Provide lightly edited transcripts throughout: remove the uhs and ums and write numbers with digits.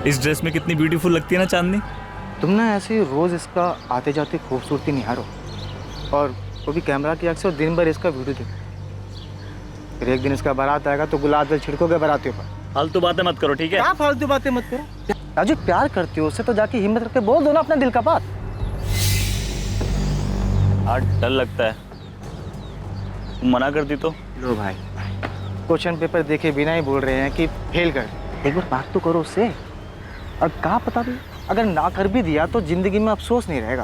इस ड्रेस में कितनी ब्यूटीफुल लगती है ना चांदनी। तुम ना ऐसे रोज इसका आते जाते खूबसूरती निहारो और वो भी कैमरा की आँख से और दिन भर इसका वीडियो देखो। फिर एक दिन इसका बारात आएगा तो गुलाब जल छिड़कोगे बाराती पर। फालतू बातें मत करो, ठीक है? क्या फालतू बातें मत करो। राजू प्यार करती हो उससे तो जाके हिम्मत रख के बोल दो ना अपना दिल का बात। आज डर लगता है, तुम मना करती तो। लो भाई, क्वेश्चन पेपर देखे बिना ही बोल रहे हैं कि फेल कर। एक बार बात तो करो उससे। और कहा पता भी अगर ना कर भी दिया तो जिंदगी में अफसोस नहीं रहेगा।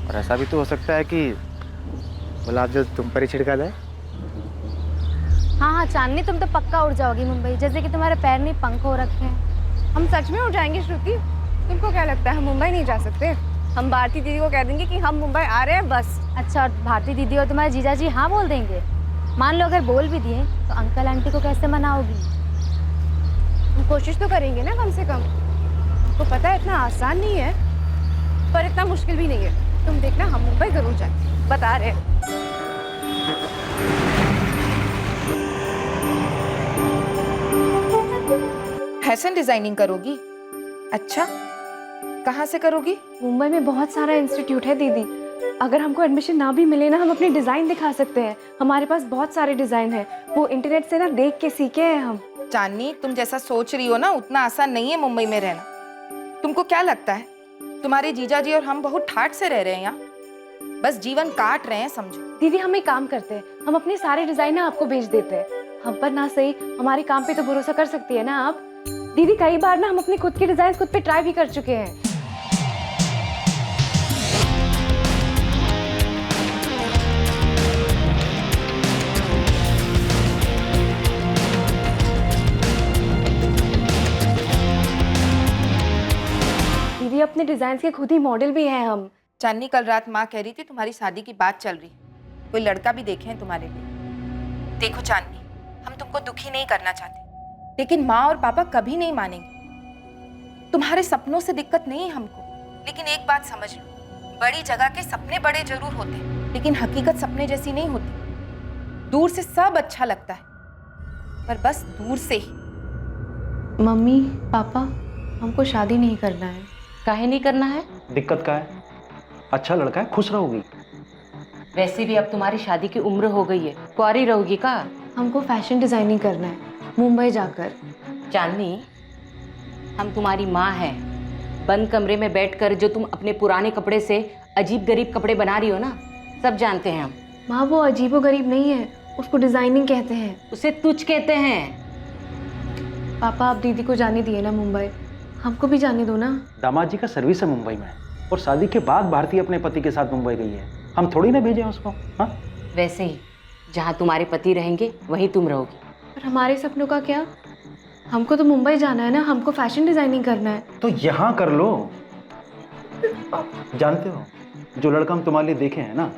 और ऐसा भी तो हो सकता है कि गुलाब जल तुम पर ही छिड़का जाए। हाँ हाँ चांदनी, तुम तो पक्का उड़ जाओगी मुंबई, जैसे कि तुम्हारे पैर नहीं पंख हो रखे हैं। हम सच में उड़ जाएंगे श्रुति? तुमको क्या लगता है हम मुंबई नहीं जा सकते? हम भारती दीदी को कह देंगे कि हम मुंबई आ रहे हैं बस। अच्छा, और भारती दीदी और तुम्हारे जीजा जी हाँ बोल देंगे? मान लो अगर बोल भी दिए तो अंकल आंटी को कैसे मनाओगी? हम कोशिश तो करेंगे ना कम से कम। हमको पता है इतना आसान नहीं है, पर इतना मुश्किल भी नहीं है। तुम देखना हम मुंबई जरूर जाएंगे, बता रहे हैं। फैशन डिजाइनिंग करोगी? अच्छा, कहाँ से करोगी? मुंबई में बहुत सारा इंस्टीट्यूट है दीदी। अगर हमको एडमिशन ना भी मिले ना, हम अपने डिजाइन दिखा सकते हैं। हमारे पास बहुत सारे डिजाइन हैं, वो इंटरनेट से ना देख के सीखे हैं हम। चांदनी, तुम जैसा सोच रही हो ना उतना आसान नहीं है मुंबई में रहना। तुमको क्या लगता है तुम्हारे जीजा जी और हम बहुत ठाठ से रह रहे हैं यहाँ? बस जीवन काट रहे हैं समझो। दीदी हम एक काम करते हैं, हम अपने सारे डिजाइन ना आपको भेज देते हैं। हम पर ना सही, हमारे काम पे तो भरोसा कर सकती है ना आप? दीदी कई बार ना हम अपने खुद के डिजाइन खुद पे ट्राई भी कर चुके हैं। दीदी अपने डिजाइन के खुद ही मॉडल भी हैं हम। चांदनी, कल रात माँ कह रही थी तुम्हारी शादी की बात चल रही, कोई लड़का भी देखे हैं तुम्हारे लिए। देखो चांदनी, हम तुमको दुखी नहीं करना चाहते, लेकिन माँ और पापा कभी नहीं मानेंगे। तुम्हारे सपनों से दिक्कत नहीं है हमको, लेकिन एक बात समझ लो, बड़ी जगह के सपने बड़े जरूर होते हैं, लेकिन हकीकत सपने जैसी नहीं होती। दूर से सब अच्छा लगता है, पर बस दूर से ही। मम्मी पापा, हमको शादी नहीं करना है। काहे नहीं करना है? दिक्कत का है? अच्छा लड़का है, खुश रहोगी। वैसे भी अब तुम्हारी शादी की उम्र हो गई है, कुंवारी रहोगी का? हमको फैशन डिजाइनिंग करना है मुंबई जाकर। चांदनी, हम तुम्हारी माँ हैं। बंद कमरे में बैठकर जो तुम अपने पुराने कपड़े से अजीब गरीब कपड़े बना रही हो ना, सब जानते हैं हम। माँ वो अजीबो गरीब नहीं है, उसको डिजाइनिंग कहते हैं। उसे तुच्छ कहते हैं। पापा आप दीदी को जाने दिए ना मुंबई, हमको भी जाने दो ना। दामाद जी का सर्विस है मुंबई में, और शादी के बाद भारती अपने पति के साथ मुंबई गई है। हम थोड़ी ना भेजे उसको। हाँ, वैसे ही जहाँ तुम्हारे पति रहेंगे वहीं तुम रहोगी। पर हमारे सपनों का क्या? हमको तो मुंबई जाना है ना, हमको फैशन डिजाइनिंग करना है। तो यहाँ कर लो। जानते हो, जो लड़का हम तुम्हारे लिए देखे हैं ना,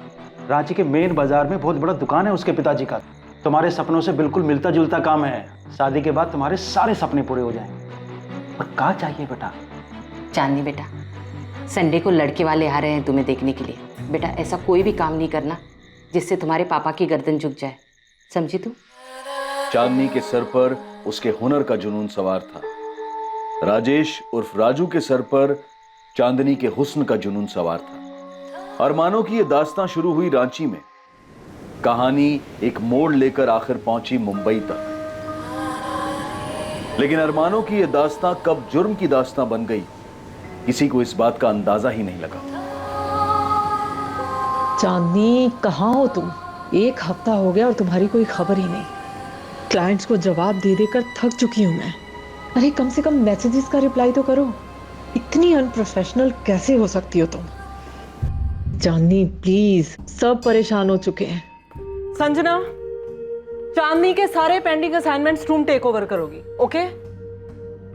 रांची के मेन बाजार में बहुत बड़ा दुकान है उसके पिताजी का। तुम्हारे सपनों से बिल्कुल मिलता जुलता काम है। शादी के बाद तुम्हारे सारे सपने पूरे हो जाएंगे। और क्या चाहिए बेटा? चांदनी बेटा, संडे को लड़के वाले आ रहे हैं तुम्हें देखने के लिए। बेटा ऐसा कोई भी काम नहीं करना जिससे तुम्हारे पापा की गर्दन झुक जाए, समझी तू? चांदनी के सर पर उसके हुनर का जुनून सवार था। राजेश उर्फ राजू के सर पर चांदनी के हुस्न का जुनून सवार था। अरमानों की यह दास्तां शुरू हुई रांची में, कहानी एक मोड़ लेकर आखिर पहुंची मुंबई तक। लेकिन अरमानों की यह दास्तां कब जुर्म की दास्तां बन गई, किसी को इस बात का अंदाजा ही नहीं लगा। चांदनी कहाँ हो तुम? एक हफ्ता हो गया और तुम्हारी कोई खबर ही नहीं। क्लाइंट्स को जवाब दे देकर थक चुकी हूँ मैं। अरे कम से कम मैसेजेस का रिप्लाई तो करो। इतनी अनप्रोफेशनल कैसे हो सकती हो तुम? चांदनी प्लीज, सब परेशान हो चुके हैं। संजना, चांदनी के सारे पेंडिंग असाइनमेंट्स तुम टेक ओवर करोगी, ओके?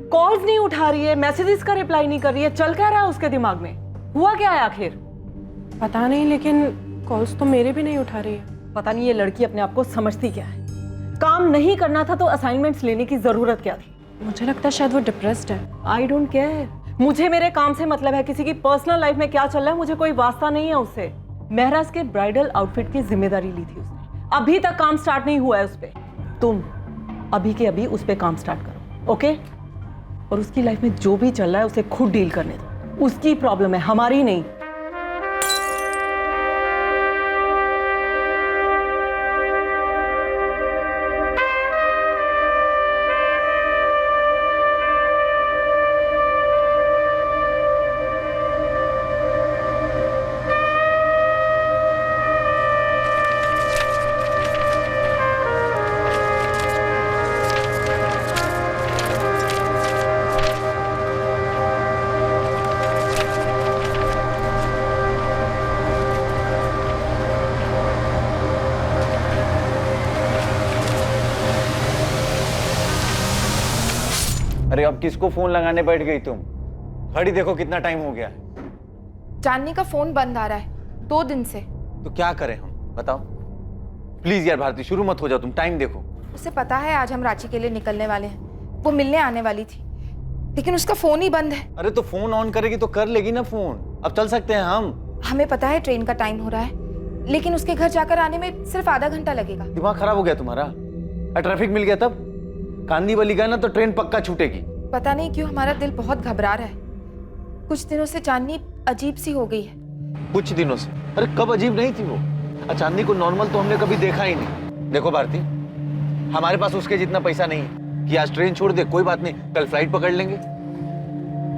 कॉल्स नहीं उठा रही है, मैसेजेस का रिप्लाई नहीं कर रही है, चल क्या रहा है उसके दिमाग में? हुआ क्या है आखिर? पता नहीं, लेकिन कॉल्स तो मेरे भी नहीं उठा रही है। पता नहीं ये लड़की अपने आप को समझती क्या है। काम नहीं करना था तो असाइनमेंट्स लेने की जरूरत क्या थी? मुझे लगता है शायद वो डिप्रेस्ड है। आई डोंट केयर, मुझे मेरे काम से मतलब है। किसी की पर्सनल लाइफ में क्या चल रहा है मुझे कोई वास्ता नहीं है उससे। महराज के ब्राइडल आउटफिट की जिम्मेदारी ली थी उसने, अभी तक काम स्टार्ट नहीं हुआ है उस पे। तुम अभी के अभी उस पे काम स्टार्ट करो, ओके? और उसकी लाइफ में जो भी चल रहा है उसे खुद डील करने दो। उसकी प्रॉब्लम है, हमारी नहीं। अरे अब किसको फोन लगाने बैठ गई तुम? घड़ी देखो कितना टाइम हो गया है। चांदनी का फोन बंद आ रहा है 2 दिन से। तो क्या करें हम, बताओ प्लीज यार। भारती शुरू मत हो जाओ, तुम टाइम देखो। उसे पता है आज हम रांची के लिए निकलने वाले हैं, वो मिलने आने वाली थी, लेकिन उसका फोन ही बंद है। अरे तो फोन ऑन करेगी तो कर लेगी ना फोन। अब चल सकते हैं हम। हमें पता है ट्रेन का टाइम हो रहा है, लेकिन उसके घर जाकर आने में सिर्फ आधा घंटा लगेगा। दिमाग खराब हो गया तुम्हारा? ट्रैफिक मिल गया तब? कांदी वाली गए ना तो ट्रेन पक्का छूटेगी। पता नहीं क्यों हमारा दिल बहुत घबरा रहा है। कुछ दिनों से चांदनी अजीब सी हो गई है। कुछ दिनों से? अरे कब अजीब नहीं थी वो? चांदनी को नॉर्मल तो हमने कभी देखा ही नहीं। देखो भारती, हमारे पास उसके जितना पैसा नहीं है कि आज ट्रेन छोड़ दे। कोई बात नहीं, कल फ्लाइट पकड़ लेंगे।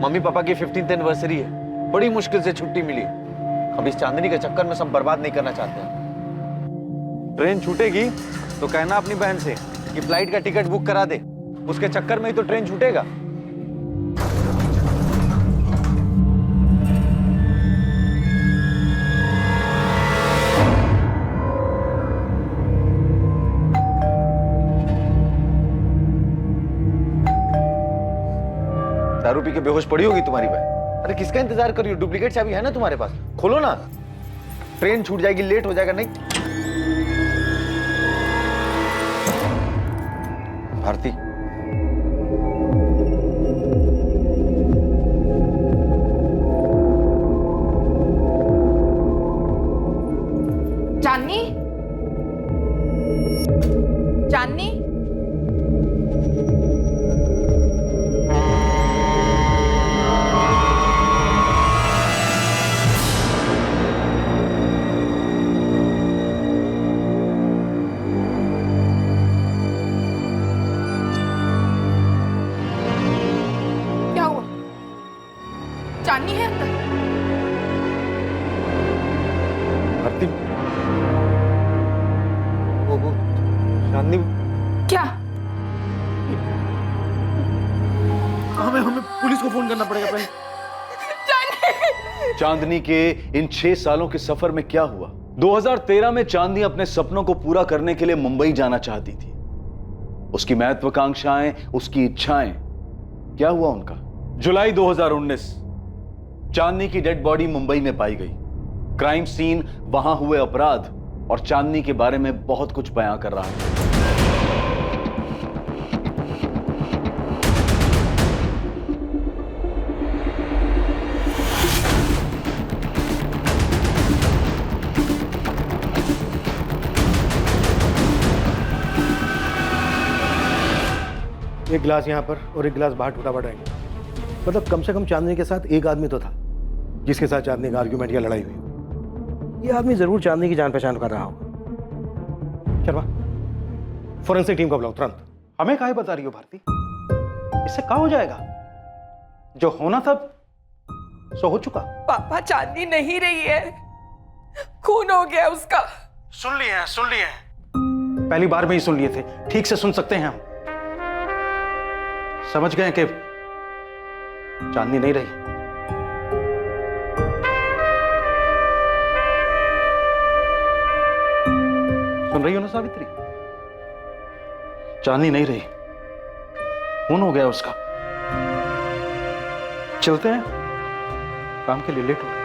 मम्मी पापा की 15th एनिवर्सरी है, बड़ी मुश्किल से छुट्टी मिली। अब इस चांदनी के चक्कर में सब बर्बाद नहीं करना चाहते हैं। ट्रेन छूटेगी तो कहना अपनी बहन से कि फ्लाइट का टिकट बुक करा दे। उसके चक्कर में ही तो ट्रेन छूटेगा। दारू पी के बेहोश पड़ी होगी तुम्हारी बहन। अरे किसका इंतजार कर रही हो? डुप्लीकेट चाबी है ना तुम्हारे पास, खोलो ना। ट्रेन छूट जाएगी, लेट हो जाएगा। नहीं भारती, चांदनी, चांदनी, क्या हुआ? चांदनी है अंदर? भारती, वो चांदनी क्या? हमें पुलिस को फोन करना पड़ेगा पहले। चांदनी के इन 6 सालों के सफर में क्या हुआ? 2013 में चांदनी अपने सपनों को पूरा करने के लिए मुंबई जाना चाहती थी। उसकी महत्वाकांक्षाएं, उसकी इच्छाएं, क्या हुआ उनका? जुलाई 2019 चांदनी की डेड बॉडी मुंबई में पाई गई। क्राइम सीन, वहां हुए अपराध और चांदनी के बारे में बहुत कुछ बयां कर रहा है। एक गिलास यहाँ पर और एक गिलास बाहर टूटा पड़ा है। मतलब कम से कम चांदनी के साथ एक आदमी तो था जिसके साथ चांदनी का आर्ग्यूमेंट या लड़ाई हुई। ये आदमी जरूर चांदनी की जान पहचान कर रहा होगा। शर्मा, फोरेंसिक टीम को बुलाओ तुरंत। हमें काहे बता रही हो भारती? इससे क्या हो जाएगा? जो होना था सो हो चुका। पापा, चांदनी नहीं रही है, खून हो गया उसका। सुन लिए हैं। पहली बार में ही सुन लिए थे, ठीक से सुन सकते हैं हम। समझ गए कि चांदनी नहीं रही। सुन रही हो ना सावित्री? चांदनी नहीं रही, खून हो गया उसका। चलते हैं, काम के लिए लेट हो गए।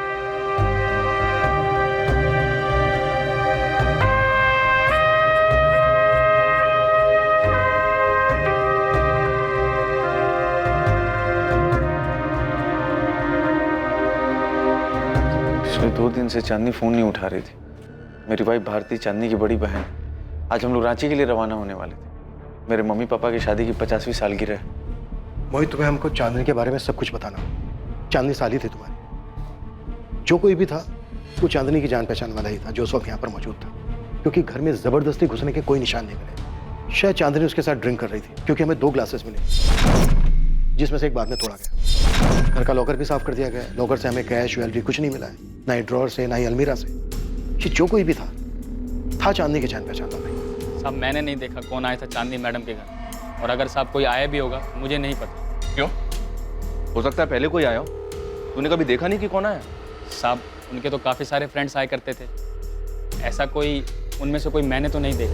पिछले 2 दिन से चांदनी फोन नहीं उठा रही थी। मेरी वाइफ भारती, चांदनी की बड़ी बहन। आज हम लोग रांची के लिए रवाना होने वाले थे। मेरे मम्मी पापा की शादी की 50वीं सालगिरह है। मोहित, तुम्हें हमको चांदनी के बारे में सब कुछ बताना। चांदनी साली थी तुम्हारी। जो कोई भी था वो चांदनी की जान पहचान वाला ही था जो उस वक्त यहाँ पर मौजूद था, क्योंकि घर में जबरदस्ती घुसने के कोई निशान नहीं मिले। शायद चांदनी उसके साथ ड्रिंक कर रही थी, क्योंकि हमें 2 ग्लासेस मिले जिसमें से एक बाद में तोड़ा गया। घर का लॉकर भी साफ कर दिया गया। लॉकर से हमें कैश ज्वेलरी कुछ नहीं मिला है, ना ही ड्रॉर से ना ही अलमीरा से। कि जो कोई भी था चांदनी की जान पहचान वाला। साहब मैंने नहीं देखा कौन आया था चांदनी मैडम के घर, और अगर साहब कोई आया भी होगा मुझे नहीं पता। क्यों? हो सकता है पहले कोई आया हो, तूने कभी देखा नहीं कि कौन आया? साहब उनके तो काफ़ी सारे फ्रेंड्स आया करते थे, ऐसा कोई उनमें से कोई मैंने तो नहीं देखा।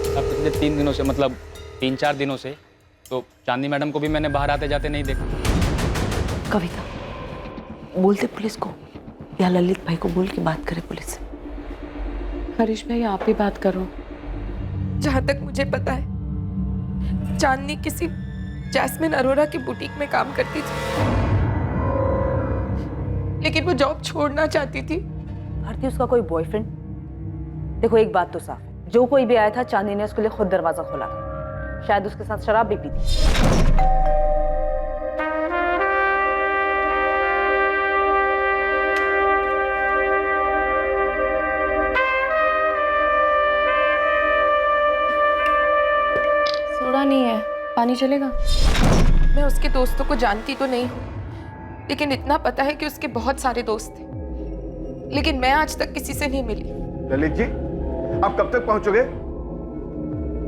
साहब पिछले 3 दिनों से, मतलब 3-4 दिनों से तो चांदनी मैडम को भी मैंने बाहर आते जाते नहीं देखा। कविता, बोलते पुलिस को या ललित भाई को बोल के बात करे पुलिस से। हरीश भाई आप ही बात करो। जहाँ तक मुझे पता है चांदनी किसी जैस्मिन अरोरा की बुटीक में काम करती थी, लेकिन वो जॉब छोड़ना चाहती थी। भारती उसका कोई बॉयफ्रेंड? देखो एक बात तो साफ है, जो कोई भी आया था चांदनी ने उसके लिए खुद दरवाजा खोला था। शायद उसके साथ शराब भी पी थी। सोडा नहीं है, पानी चलेगा? मैं उसके दोस्तों को जानती तो नहीं हूँ, लेकिन इतना पता है कि उसके बहुत सारे दोस्त थे, लेकिन मैं आज तक किसी से नहीं मिली। ललित जी, आप कब तक पहुंचोगे?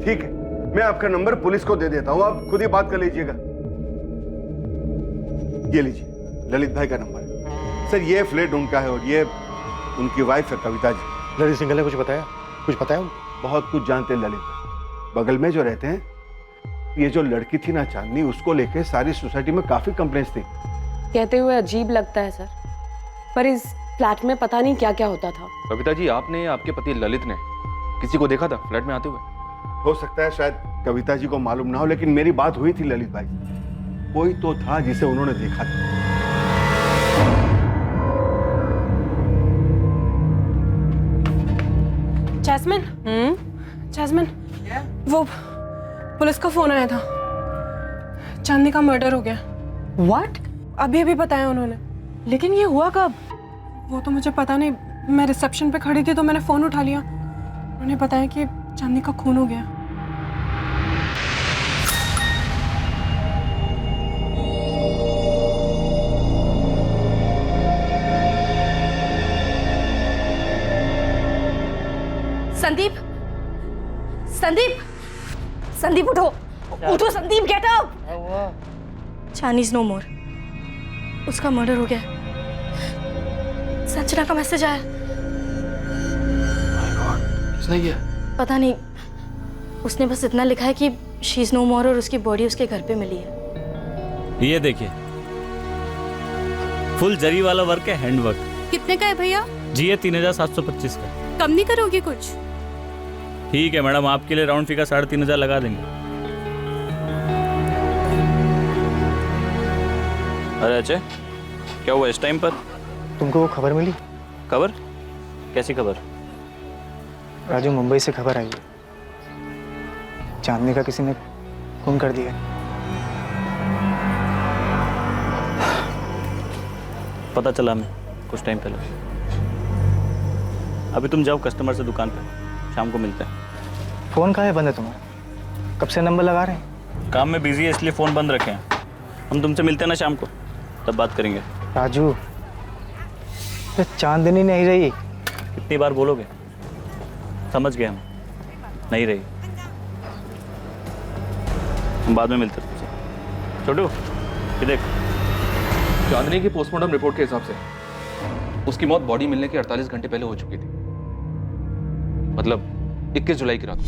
ठीक है, मैं आपका नंबर पुलिस को दे देता हूं, आप खुद ही बात कर लीजिएगा। ये लीजिए, ललित भाई का नंबर है। सर ये फ्लैट उनका है और ये उनकी वाइफ है कविता जी। ललित सिंघल ने कुछ बताया? कुछ बताया? बहुत कुछ जानते हैं ललित भाई। बगल में जो रहते हैं, ये जो लड़की थी ना चांदनी, उसको लेके सारी सोसाइटी में काफी कंप्लेंट्स थी। कहते हुए अजीब लगता है सर, पर इस फ्लैट में पता नहीं क्या क्या होता था। कविता जी, आपने आपके पति ललित ने किसी को देखा था फ्लैट में आते हुए? हो सकता है शायद कविता जी को मालूम ना हो, लेकिन मेरी बात हुई थी ललित भाई। कोई तो था जिसे उन्होंने देखा था। जैस्मिन, जैस्मिन, वो पुलिस का फोन आया था, चांदनी का मर्डर हो गया। व्हाट? अभी अभी बताया उन्होंने। लेकिन ये हुआ कब? वो तो मुझे पता नहीं। मैं रिसेप्शन पे खड़ी थी तो मैंने फोन उठा लिया, उन्होंने बताया कि चांदनी का खून हो गया। संदीप, संदीप, संदीप उठो, उठो Sandeep, get up. Chandni is no more, उसका मर्डर हो गया। संजना का मैसेज आया। किसने किया? पता नहीं, उसने बस इतना लिखा है कि शी इज नो मोर और उसकी बॉडी उसके घर पे मिली है। ये देखिए, फुल जरी वाला वर्क है, हैंड वर्क। कितने का है भैया? जी ये 3725 का। कम नहीं करोगे कुछ? ठीक है मैडम, आपके लिए राउंड फिगर 3500 लगा देंगे। अरे अजय, क्या हुआ इस टाइम पर? तुमको वो खबर मिली? खबर? कैसी खबर? राजू, मुंबई से खबर आई है, चांदनी का किसी ने खून कर दिया। पता चला हमें कुछ टाइम पहले। अभी तुम जाओ कस्टमर से दुकान पे, शाम को मिलते हैं। फोन कहाँ है बंद है तुम्हारा? कब से नंबर लगा रहे हैं? काम में बिजी है इसलिए फ़ोन बंद रखे हैं। हम तुमसे मिलते हैं ना शाम को, तब बात करेंगे। राजू, तो चांदनी नहीं रही। कितनी बार बोलोगे? समझ गए हम, नहीं रही। हम बाद में मिलते हैं तुमसे। छोटू, ये देख। चांदनी की पोस्टमार्टम रिपोर्ट के हिसाब से उसकी मौत बॉडी मिलने के 48 घंटे पहले हो चुकी थी, मतलब 21 जुलाई की रात।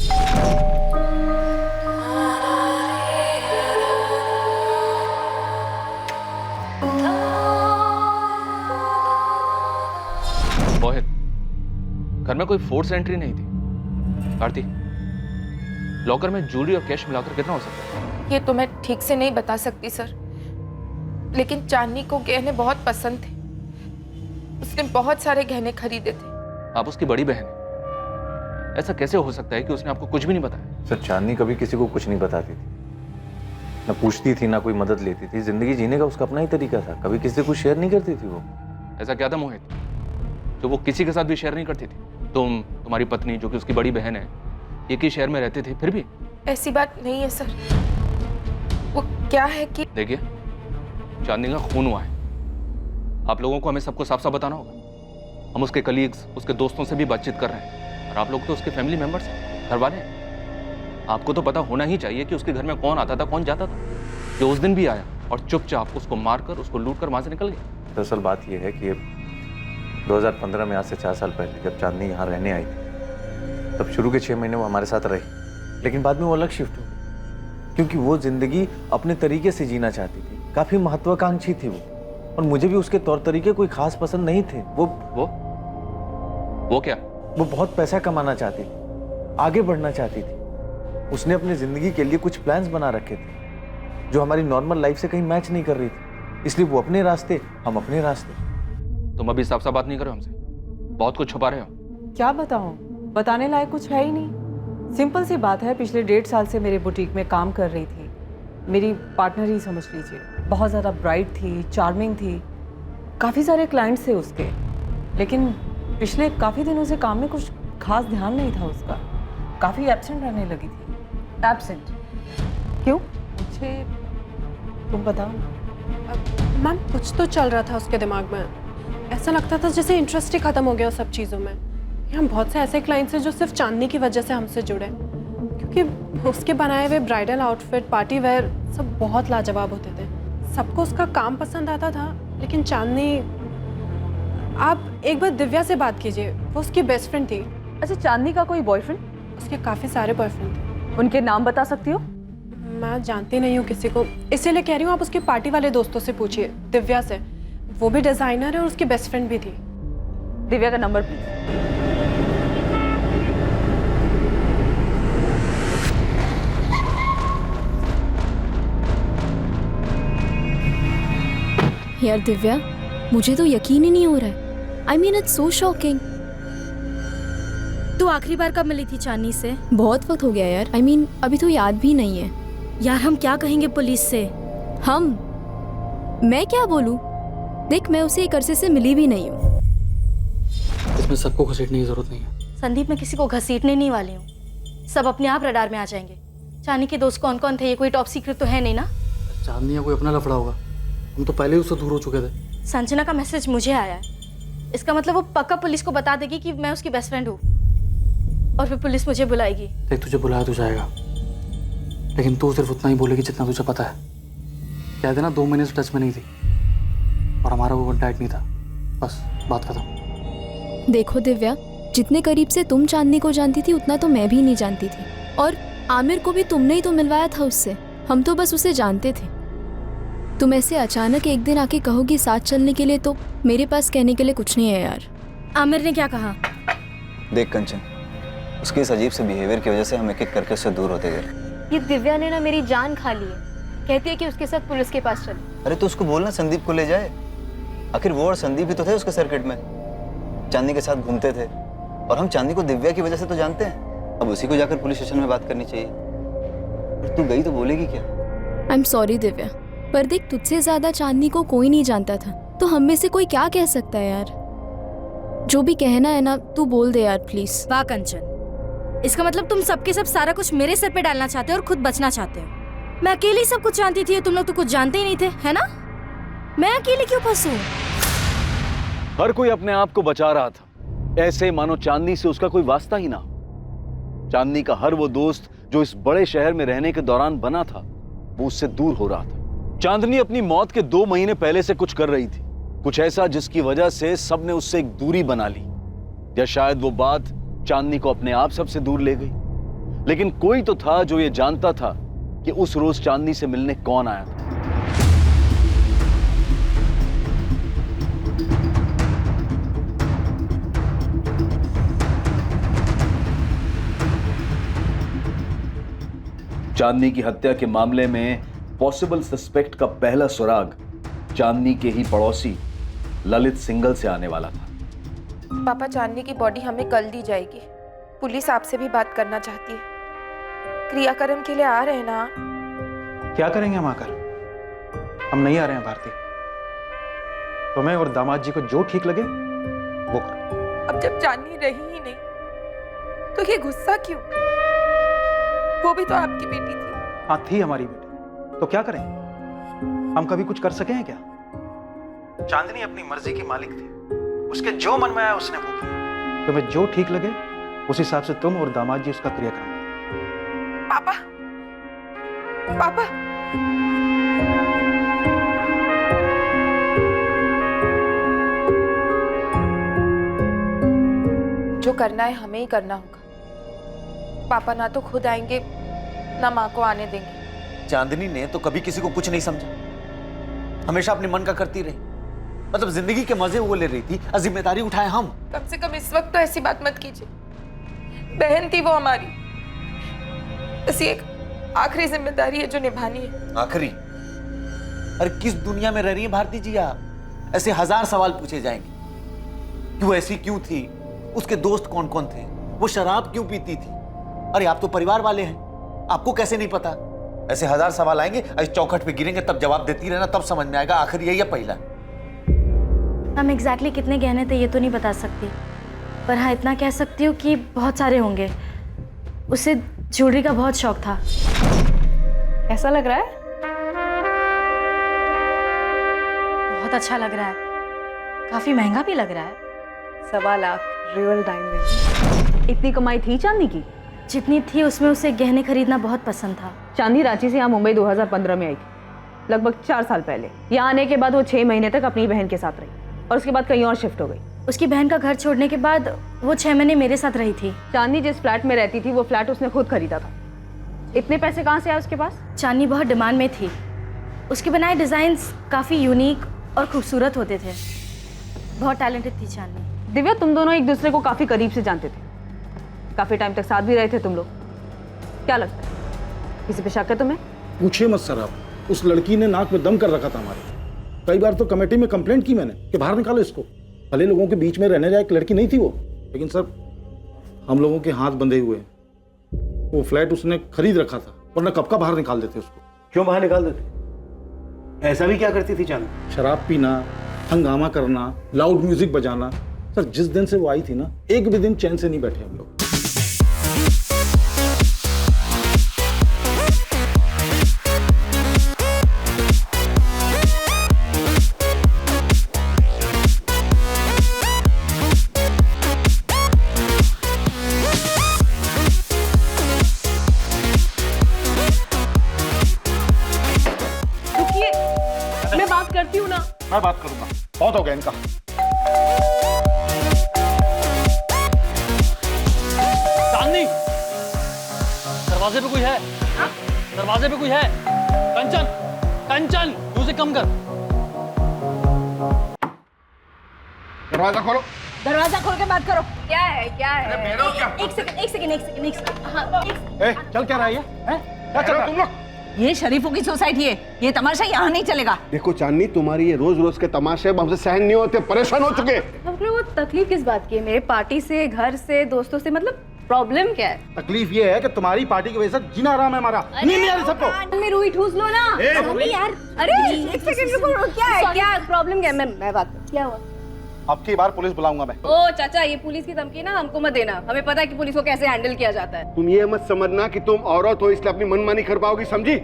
मोहित, घर में कोई फोर्स एंट्री नहीं थी। भारती, लॉकर में ज्वेलरी और कैश मिलाकर कितना हो सकता है? ये तो मैं ठीक से नहीं बता सकती सर, लेकिन चांदनी को गहने बहुत पसंद थे। उसने बहुत सारे गहने खरीदे थे। आप उसकी बड़ी बहन हैं, ऐसा कैसे हो सकता है कि उसने आपको कुछ भी नहीं बताया? सर, चांदनी कभी किसी को कुछ नहीं बताती थी, ना पूछती थी ना कोई मदद लेती थी। जिंदगी जीने का उसका अपना ही तरीका था, कभी किसी से कुछ शेयर नहीं करती थी वो। ऐसा क्या था मोहित जो वो किसी के साथ भी शेयर नहीं करती थी? तुम्हारी पत्नी जो कि उसकी बड़ी बहन है, एक ही शहर में रहते थे, फिर भी? ऐसी बात नहीं है सर। वो क्या है कि देखिए, चांदनी का खून हुआ है। आप लोगों को हमें सबको साफ साफ बताना होगा। हम उसके कलीग्स, उसके दोस्तों से भी बातचीत कर रहे हैं और आप लोग तो उसके फैमिली मेंबर्स हैं, घर वाले हैं। आपको तो पता होना ही चाहिए कि उसके घर में कौन आता था, कौन जाता था। जो उस दिन भी आया और चुपचाप उसको मारकर, उसको लूटकर वहां से निकल गया। दरअसल बात यह है कि 2015 में, आज से 4 साल पहले, जब चांदनी यहाँ रहने आई थी, तब शुरू के 6 महीने वो हमारे साथ रही, लेकिन बाद में वो अलग शिफ्ट हो गई क्योंकि वो जिंदगी अपने तरीके से जीना चाहती थी। काफी महत्वाकांक्षी थी वो, और मुझे भी उसके तौर तरीके कोई खास पसंद नहीं थे। वो क्या? वो बहुत पैसा कमाना चाहती थी, आगे बढ़ना चाहती थी। उसने अपनी जिंदगी के लिए कुछ प्लान्स बना रखे थे जो हमारी नॉर्मल लाइफ से कहीं मैच नहीं कर रही थी, इसलिए वो अपने रास्ते, हम अपने रास्ते। तुम अभी साफ साफ बात नहीं कर रहे हो हमसे, बहुत कुछ छुपा रहे हो। क्या बताऊं, बताने लायक कुछ है ही नहीं। सिंपल सी बात है, पिछले 1.5 साल से मेरे बुटीक में काम कर रही थी। मेरी पार्टनर ही समझ लीजिए। बहुत ज़्यादा ब्राइट थी, चार्मिंग थी, काफ़ी सारे क्लाइंट्स थे उसके, लेकिन पिछले काफ़ी दिनों से काम में कुछ खास ध्यान नहीं था उसका। काफ़ी एब्सेंट रहने लगी थी। एब्सेंट क्यों? मुझे तुम बताओ। मैम कुछ तो चल रहा था उसके दिमाग में। ऐसा लगता था जैसे इंटरेस्ट ही खत्म हो गया उस सब चीज़ों में। यहाँ बहुत से ऐसे क्लाइंट्स हैं जो सिर्फ चांदनी की वजह से हमसे जुड़े, क्योंकि उसके बनाए हुए ब्राइडल आउटफिट, पार्टी वेयर सब बहुत लाजवाब होते थे। सबको उसका काम पसंद आता था, लेकिन चांदनी, आप एक बार दिव्या से बात कीजिए, वो उसकी बेस्ट फ्रेंड थी। अच्छा, चांदनी का कोई बॉयफ्रेंड? उसके काफ़ी सारे बॉयफ्रेंड थे। उनके नाम बता सकती हो? मैं जानती नहीं हूँ किसी को, इसीलिए कह रही हूँ आप उसके पार्टी वाले दोस्तों से पूछिए, दिव्या से। वो भी डिज़ाइनर है और उसकी बेस्ट फ्रेंड भी थी। दिव्या का नंबर प्लीज। यार दिव्या, मुझे तो यकीन ही नहीं हो रहा है। I mean it's so shocking. तू आखिरी बार कब मिली थी चांदनी से? बहुत वक्त हो गया यार। आई मीन अभी तो याद भी नहीं है। यार हम क्या कहेंगे पुलिस से? मैं क्या बोलूं? देख, मैं उसे एक अरसे से मिली भी नहीं हूँ। इसमें सबको घसीटने की जरूरत नहीं है। संदीप, मैं किसी को घसीटने नहीं वाली हूँ। सब अपने आप रडार में आ जाएंगे। चांदनी के दोस्त कौन कौन थे, ये कोई टॉप सीक्रेट तो है नहीं ना? चांदनी या कोई अपना लफड़ा होगा, हम तो पहले ही उससे दूर हो चुके थे। संजना का मैसेज मुझे आया है, इसका मतलब वो पक्का पुलिस को बता देगी कि मैं उसकी बेस्ट फ्रेंड हूँ, और फिर पुलिस मुझे बुलाएगी। देख, तुझे बुलाया तो जाएगा, लेकिन तू सिर्फ उतना ही बोलेगी जितना तुझे पता है। कह देना 2 महीने से टच में नहीं थी और हमारा वो कॉन्टैक्ट नहीं था, बस बात खत्म। देखो दिव्या, जितने करीब से तुम चांदनी को जानती थी उतना तो मैं भी नहीं जानती थी, और आमिर को भी तुमने ही तो मिलवाया था उससे। हम तो बस उसे जानते थे। तुम ऐसे अचानक एक दिन आके कहोगी साथ चलने के लिए, तो मेरे पास कहने के लिए कुछ नहीं है यार। आमिर ने क्या कहा? देख कंचन, उसके इस अजीब से बिहेवियर की वजह से हम एक एक करके उससे दूर होते गए। ये दिव्या ने ना मेरी जान खा ली है। कहती है कि उसके साथ पुलिस के पास चले। अरे तो उसको बोलना संदीप को ले जाए। आखिर वो और संदीप भी तो थे उसके सर्किट में, चांदनी के साथ घूमते थे, और हम चांदनी को दिव्या की वजह से तो जानते हैं। अब उसी को जाकर पुलिस स्टेशन में बात करनी चाहिए। और तू गई तो बोलेगी क्या? आई एम सॉरी दिव्या, पर देख, तुझसे ज्यादा चांदनी को कोई नहीं जानता था, तो हम में से कोई क्या कह सकता है यार। जो भी कहना है ना, तू बोल दे यार प्लीज। वाह कंचन, इसका मतलब तुम सबके सब सारा कुछ मेरे सर पे डालना चाहते हो और खुद बचना चाहते हो। मैं अकेली सब कुछ जानती थी, तुम लोग तो कुछ जानते ही नहीं थे, है ना? मैं अकेली क्यों फंसूं? हर कोई अपने आप को बचा रहा था, ऐसे मानो चांदनी से उसका कोई वास्ता ही ना हो। चांदनी का हर वो दोस्त जो इस बड़े शहर में रहने के दौरान बना था, वो उससे दूर हो रहा था। चांदनी अपनी मौत के 2 महीने पहले से कुछ कर रही थी, कुछ ऐसा जिसकी वजह से सबने उससे एक दूरी बना ली, या शायद वो बात चांदनी को अपने आप सबसे दूर ले गई। लेकिन कोई तो था जो ये जानता था कि उस रोज चांदनी से मिलने कौन आया था। चांदनी की हत्या के मामले में पॉसिबल सस्पेक्ट का पहला सुराग चांदनी के ही पड़ोसी ललित सिंगल से आने वाला था। पापा, चांदनी की बॉडी हमें कल दी जाएगी। पुलिस आपसे भी बात करना चाहती है। क्रियाक्रम के लिए आ रहे हैं ना? क्या करेंगे हम आकर? हम नहीं आ रहे हैं भारती। तुम्हें और दामाद जी को जो ठीक लगे वो करो। अब जब चांदनी रही ही नहीं तो ये गुस्सा क्यों? वो भी तो आपकी बेटी थी। हाँ, थी हमारी बेटी, तो क्या करें? हम कभी कुछ कर सके हैं क्या? चांदनी अपनी मर्जी की मालिक थी, उसके जो मन में आया उसने वो किया। तुम्हें जो ठीक लगे उस हिसाब से तुम और दामाद जी उसका क्रियाक्रम करो। पापा, पापा, जो करना है हमें ही करना होगा। पापा ना तो खुद आएंगे ना माँ को आने देंगे। चांदनी ने तो कभी किसी को कुछ नहीं समझा, हमेशा अपने मन का करती रही। मतलब जिंदगी के मजे वो ले रही थी और जिम्मेदारी उठाए हम। कम से कम इस वक्त तो ऐसी बात मत कीजिए। बहन थी वो हमारी, बस एक आखिरी जिम्मेदारी है जो निभानी है। आखिरी? अरे किस दुनिया में रह रही है भारती जी आप? ऐसे हजार सवाल पूछे जाएंगे। क्यों ऐसी क्यों थी? उसके दोस्त कौन कौन थे? वो शराब क्यों पीती थी? अरे आप तो परिवार वाले हैं, आपको कैसे नहीं पता? ऐसे हजार सवाल आएंगे, इस चौखट पे गिरेंगे, तब जवाब देती रहना, तब समझ में आएगा आखिर यही है पहला। हम एग्जैक्टली कितने गहने थे ये तो नहीं बता सकती, पर हाँ इतना कह सकती हूँ कि बहुत सारे होंगे। उसे ज्वेलरी का बहुत शौक था। कैसा लग रहा है? बहुत अच्छा लग रहा है, काफी महंगा भी लग रहा है। 1.25 लाख रियल डायमंड। इतनी कमाई थी चांदनी की? जितनी थी उसमें उसे गहने खरीदना बहुत पसंद था। चांदनी रांची से यहाँ मुंबई 2015 में आई थी, लगभग 4 साल पहले। यहाँ आने के बाद वो 6 महीने तक अपनी बहन के साथ रही और उसके बाद कहीं और शिफ्ट हो गई। उसकी बहन का घर छोड़ने के बाद वो 6 महीने मेरे साथ रही थी। चांदनी जिस फ्लैट में रहती थी वो फ्लैट उसने खुद खरीदा था। इतने पैसे कहाँ से आए उसके पास? चांदनी बहुत डिमांड में थी। उसके बनाए डिजाइन्स काफी यूनिक और खूबसूरत होते थे। बहुत टैलेंटेड थी चांदनी। दिव्या, तुम दोनों एक दूसरे को काफी करीब से जानते थे, काफी टाइम तक साथ भी रहे थे तुम लोग। क्या लगता है किसी पे शक है तुम्हें? पूछिए मत सर आप, उस लड़की ने नाक में दम कर रखा था हमारे। कई बार तो कमेटी में कंप्लेंट की मैंने कि बाहर निकालो इसको। भले लोगों के बीच में रहने लायक लड़की नहीं थी वो, लेकिन सर हम लोगों के हाथ बंधे हुए हैं। वो फ्लैट उसने खरीद रखा था, वरना कब का बाहर निकाल देते उसको। क्यों बाहर निकाल देते? ऐसा भी क्या करती थी चांदनी? शराब पीना, हंगामा करना, लाउड म्यूजिक बजाना। सर जिस दिन से वो आई थी ना, एक भी दिन चैन से नहीं बैठे हम लोग। मैं बात करती हूँ ना। मैं बात करूंगा, बहुत हो गया इनका। चांदनी, दरवाजे पे कोई है? दरवाजे पे कोई है? कंचन, कंचन, म्यूजिक कम कर। दरवाजा खोलो। दरवाजा खोल के बात करो। क्या है, क्या है? एक सेकंड। हाँ, चल क्या रहा है ये? क्या चल रहा है तुम लोग? ये शरीफों की सोसाइटी है, ये तमाशा यहाँ नहीं चलेगा। देखो चांदनी, तुम्हारी ये रोज रोज के तमाशे अब हमसे सहन नहीं होते, परेशान हो चुके। हमको वो तकलीफ किस बात की है? मेरे पार्टी से, घर से, दोस्तों से, मतलब प्रॉब्लम क्या है? तकलीफ ये है कि तुम्हारी पार्टी की वजह से जीना आराम है हमारा। नींद नहीं आ रही सबको। में रुई ठूस लो ना। अरे यार, अरे एक सेकंड रुको, क्या है? क्या प्रॉब्लम क्या है? मैं बात क्या हुआ? अब की बार पुलिस बुलाऊंगा मैं। ओ चाचा, ये पुलिस की धमकी ना हमको मत देना। हमें पता है कि पुलिस को कैसे हैंडल किया जाता है। तुम ये मत समझना कि तुम औरत हो इसलिए अपनी मनमानी कर पाओगी, समझी?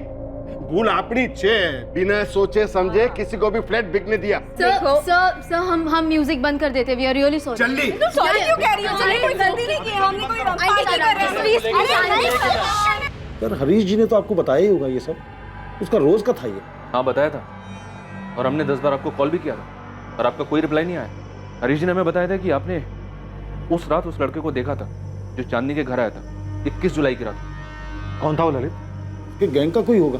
भूल अपनी छे, बिना सोचे समझे किसी को भी फ्लैट बिकने दिया। सर हम म्यूजिक बंद कर देते। We are really sorry. जल्दी। सॉरी क्यों कह रही हो? चलिए, कोई गलती नहीं की, हमने कोई पार्टी कर रहे हैं। प्लीज। सर हरीश जी ने तो आपको बताया ही होगा ये सब, उसका रोज का था ये। हाँ बताया था, और हमने 10 बार आपको कॉल भी किया था और आपका कोई रिप्लाई नहीं आया। हरीश जी ने हमें बताया था कि आपने उस रात उस लड़के को देखा था जो चांदनी के घर आया था, 21 जुलाई की रात। कौन था वो ललित? कि गैंग का कोई होगा।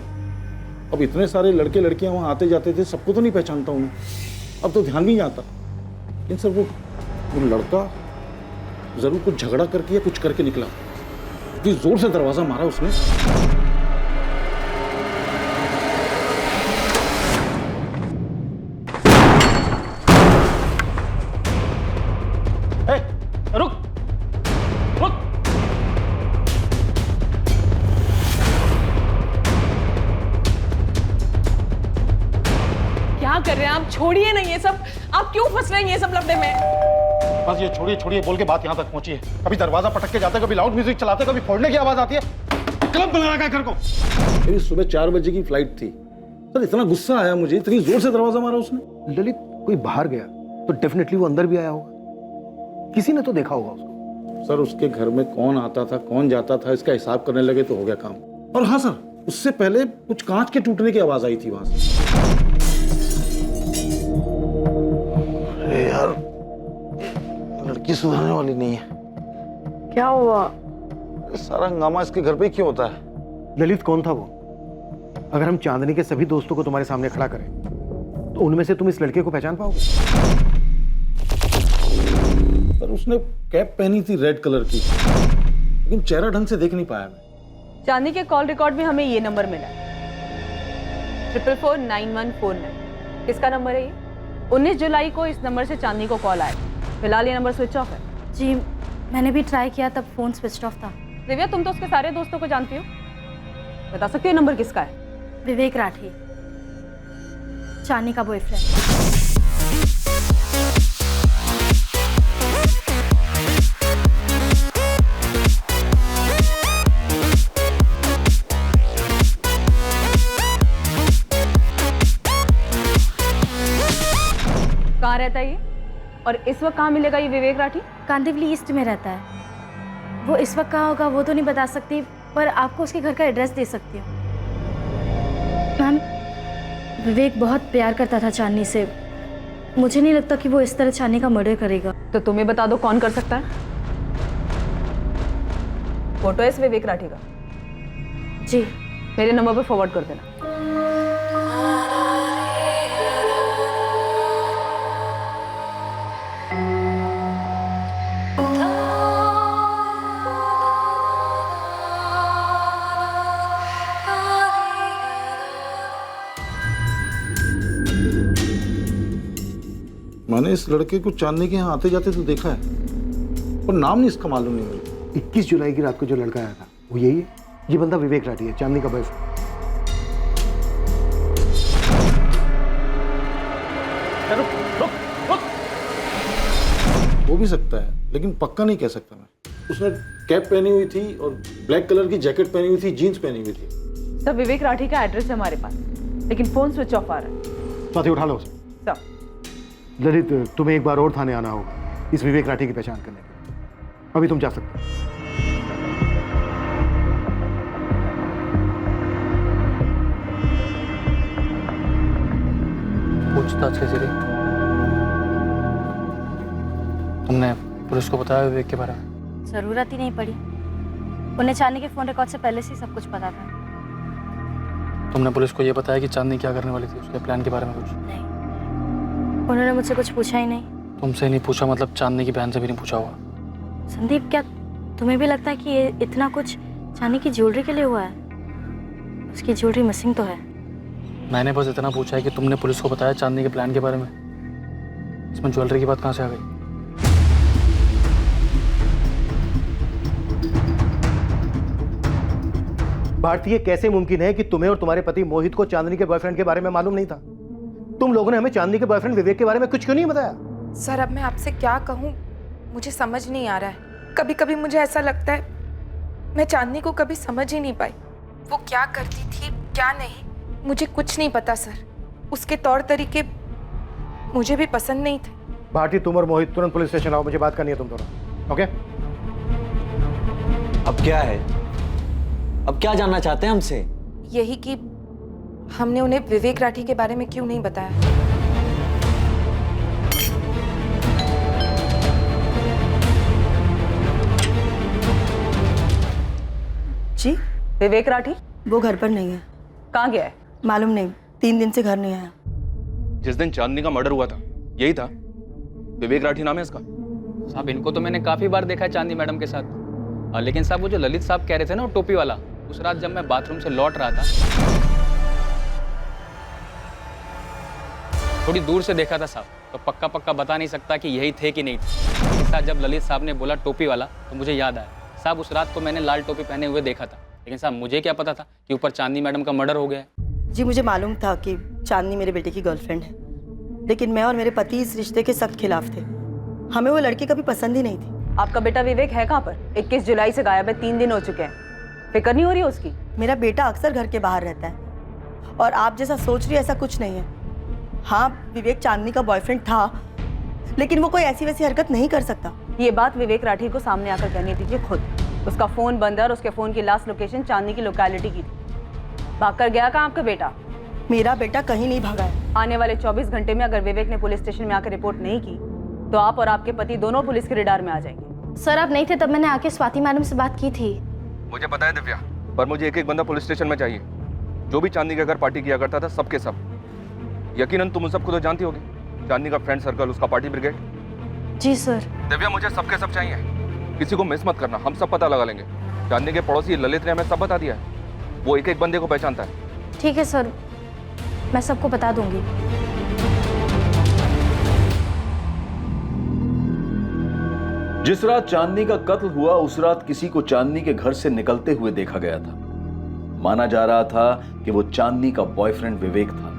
अब इतने सारे लड़के लड़कियां वहां आते जाते थे, सबको तो नहीं पहचानता हूँ, अब तो ध्यान नहीं आता। लेकिन सर वो लड़का जरूर कुछ झगड़ा करके या कुछ करके निकला। इतनी जोर से दरवाजा मारा उसने। रुक रुक। कर रहे हैं आप? छोड़िए ना ये सब, आप क्यों फंस रहे हैं ये सब लफड़े में? बस ये छोड़िए छोड़िए बोल के बात यहाँ तक पहुंची है। कभी दरवाजा पटक के जाते, कभी लाउड म्यूजिक चलाते, कभी फोड़ने की आवाज आती है। क्लब बना रखा है घर को। मेरी सुबह 4 बजे की फ्लाइट थी सर, इतना गुस्सा आया मुझे, इतनी जोर से दरवाजा मारा उसने। ललित कोई बाहर गया तो डेफिनेटली वो अंदर भी आया होगा, किसी ने तो देखा होगा उसको। सर उसके घर में कौन आता था कौन जाता था इसका हिसाब करने लगे तो हो गया काम। और हाँ सर, उससे पहले कुछ कांच के टूटने की आवाज आई थी वहां से। अरे यार, लड़की सुधरने वाली नहीं है। क्या हुआ? सारा हंगामा इसके घर पे ही क्यों होता है? ललित कौन था वो? अगर हम चांदनी के सभी दोस्तों को तुम्हारे सामने खड़ा करें तो उनमें से तुम इस लड़के को पहचान पाओगे? पर उसने कैप पहनी थी रेड कलर की, लेकिन चेहरा ढंग से देख नहीं पाया मैं। चांदनी के कॉल रिकॉर्ड में हमें ये नंबर मिला, 4449149। किसका नंबर है ये? 19 जुलाई को इस नंबर से चांदनी को कॉल आया। फिलहाल ये नंबर स्विच ऑफ है। जी मैंने भी ट्राई किया, तब फ़ोन स्विच ऑफ था। दिव्या, तुम तो उसके सारे दोस्तों को जानती हो, बता सकती हो नंबर किसका है? विवेक राठी, चांदनी का बॉयफ्रेंड। कहाँ रहता है ये, और इस वक्त कहाँ मिलेगा ये विवेक राठी? कांदिवली ईस्ट में रहता है। वो इस वक्त कहाँ होगा वो तो नहीं बता सकती, पर आपको उसके घर का एड्रेस दे सकती हूँ। मैम, विवेक बहुत प्यार करता था चांदनी से। मुझे नहीं लगता कि वो इस तरह चांदनी का मर्डर करेगा। तो तुम्हें बता दो कौन कर सकता है? फोटो है इस विवेक राठी का? जी। मेरे नंबर पर फॉरवर्ड कर देना। मैंने इस लड़के को चांदनी के यहाँ आते जाते तो देखा है, पर नाम नहीं इसका मालूम नहीं मुझे। 21 जुलाई की रात को जो लड़का आया था वो यही है। ये बंदा विवेक राठी है, चांदनी का बॉयफ्रेंड। हो भी सकता है, लेकिन पक्का नहीं कह सकता मैं। उसने कैप पहनी हुई थी और ब्लैक कलर की जैकेट पहनी हुई थी, जीन्स पहनी हुई थी। सर, विवेक राठी का एड्रेस है हमारे पास, लेकिन फोन स्विच ऑफ आ रहा है। साथी उठा लो उसे। सर, ललित, तुम्हें एक बार और थाने आना होगा इस विवेक राठी की पहचान करने के लिए। अभी तुम जा सकते हो। पूछताछ के जरिए तुमने पुलिस को बताया विवेक के बारे में? ज़रूरत ही नहीं पड़ी, उन्हें चांदनी के फ़ोन रिकॉर्ड से पहले से ही सब कुछ पता था। तुमने पुलिस को ये बताया कि चांदनी क्या करने वाली थी, उसके प्लान के बारे में कुछ? नहीं, उन्होंने मुझसे कुछ पूछा ही नहीं। तुमसे नहीं पूछा मतलब चांदनी की बहन से भी नहीं पूछा होगा? संदीप, क्या तुम्हें भी लगता है कि ये इतना कुछ चांदनी की ज्वेलरी के लिए हुआ है? उसकी ज्वेलरी मिसिंग तो है। मैंने बस इतना पूछा है कि तुमने पुलिस को बताया चांदनी के प्लान के बारे में। इसमें ज्वेलरी की बात कहाँ से आ गई? भारतीय, कैसे मुमकिन है कि तुम्हें और तुम्हारे पति मोहित को चांदनी के बॉयफ्रेंड के बारे में मालूम नहीं था? तुम लोगों ने हमें चांदनी के बॉयफ्रेंड विवेक के बारे में कुछ क्यों नहीं बताया? सर, अब मैं आपसे क्या कहूँ, मुझे समझ नहीं आ रहा है। कभी कभी मुझे ऐसा लगता है मैं चांदनी को कभी समझ ही नहीं पाई। वो क्या करती थी क्या नहीं, मुझे कुछ नहीं पता सर। उसके तौर तरीके मुझे भी पसंद नहीं थे। भारती, तुम और मोहित तुरंत पुलिस स्टेशन आओ, मुझे बात करनी है तुम दोनों। ओके? अब क्या है? अब क्या जानना चाहते हैं हमसे? यही कि हमने उन्हें विवेक राठी के बारे में क्यों नहीं बताया। जी, विवेक राठी वो घर पर नहीं है। कहाँ गया है? मालूम नहीं, 3 दिन से घर नहीं आया। जिस दिन चांदनी का मर्डर हुआ था यही था, विवेक राठी नाम है इसका। साहब, इनको तो मैंने काफी बार देखा है चांदनी मैडम के साथ। लेकिन साहब, वो जो ललित साहब कह रहे थे ना, वो टोपी वाला, उस रात जब मैं बाथरूम से लौट रहा था, थोड़ी दूर से देखा था साहब, तो पक्का पक्का बता नहीं सकता कि यही थे कि नहीं थे। लेकिन साहब, जब ललित साहब ने बोला टोपी वाला तो मुझे याद आया, साहब उस रात को मैंने लाल टोपी पहने हुए देखा था। लेकिन साहब, मुझे क्या पता था कि ऊपर चांदनी मैडम का मर्डर हो गया है। जी, मुझे मालूम था कि चांदनी मेरे बेटे की गर्लफ्रेंड है, लेकिन मैं और मेरे पति इस रिश्ते के सख्त खिलाफ थे। हमें वो लड़की कभी पसंद ही नहीं थी। आपका बेटा विवेक है कहाँ पर? 21 जुलाई से गायब है, 3 दिन हो चुके हैं। फिक्र नहीं हो रही है उसकी? मेरा बेटा अक्सर घर के बाहर रहता है और आप जैसा सोच रही है ऐसा कुछ नहीं है। हाँ, विवेक चांदनी का बॉयफ्रेंड था, लेकिन वो कोई ऐसी वैसी हरकत नहीं कर सकता। ये बात विवेक राठी को सामने आकर कहनी दीजिए खुद। उसका फोन बंद है और उसके फोन की लास्ट लोकेशन चांदनी की लोकेलिटी की थी। भागकर गया कहाँ आपका बेटा? मेरा बेटा कहीं नहीं भागा है। आने वाले 24 घंटे में अगर विवेक ने पुलिस स्टेशन में आकर रिपोर्ट नहीं की तो आप और आपके पति दोनों पुलिस के रडार में आ जाएंगे। सर आप नहीं थे तब मैंने आके स्वाति मैडम से बात की थी। मुझे पता है दिव्या, पर मुझे एक एक बंदा पुलिस स्टेशन में चाहिए जो भी चांदनी के घर पार्टी किया करता था, सबके सब। यकीनन तुम उन सबको तो जानती होगी, चांदनी का फ्रेंड सर्कल, उसका पार्टी ब्रिगेड। जी सर। दिव्या मुझे सबके सब चाहिए, किसी को मिस मत करना, हम सब पता लगा लेंगे। चांदनी के पड़ोसी ललित ने हमें सब बता दिया है, वो एक एक बंदे को पहचानता है। ठीक है सर, मैं सबको बता दूंगी। जिस रात चांदनी का कत्ल हुआ उस रात किसी को चांदनी के घर से निकलते हुए देखा गया था। माना जा रहा था कि वो चांदनी का बॉयफ्रेंड विवेक था,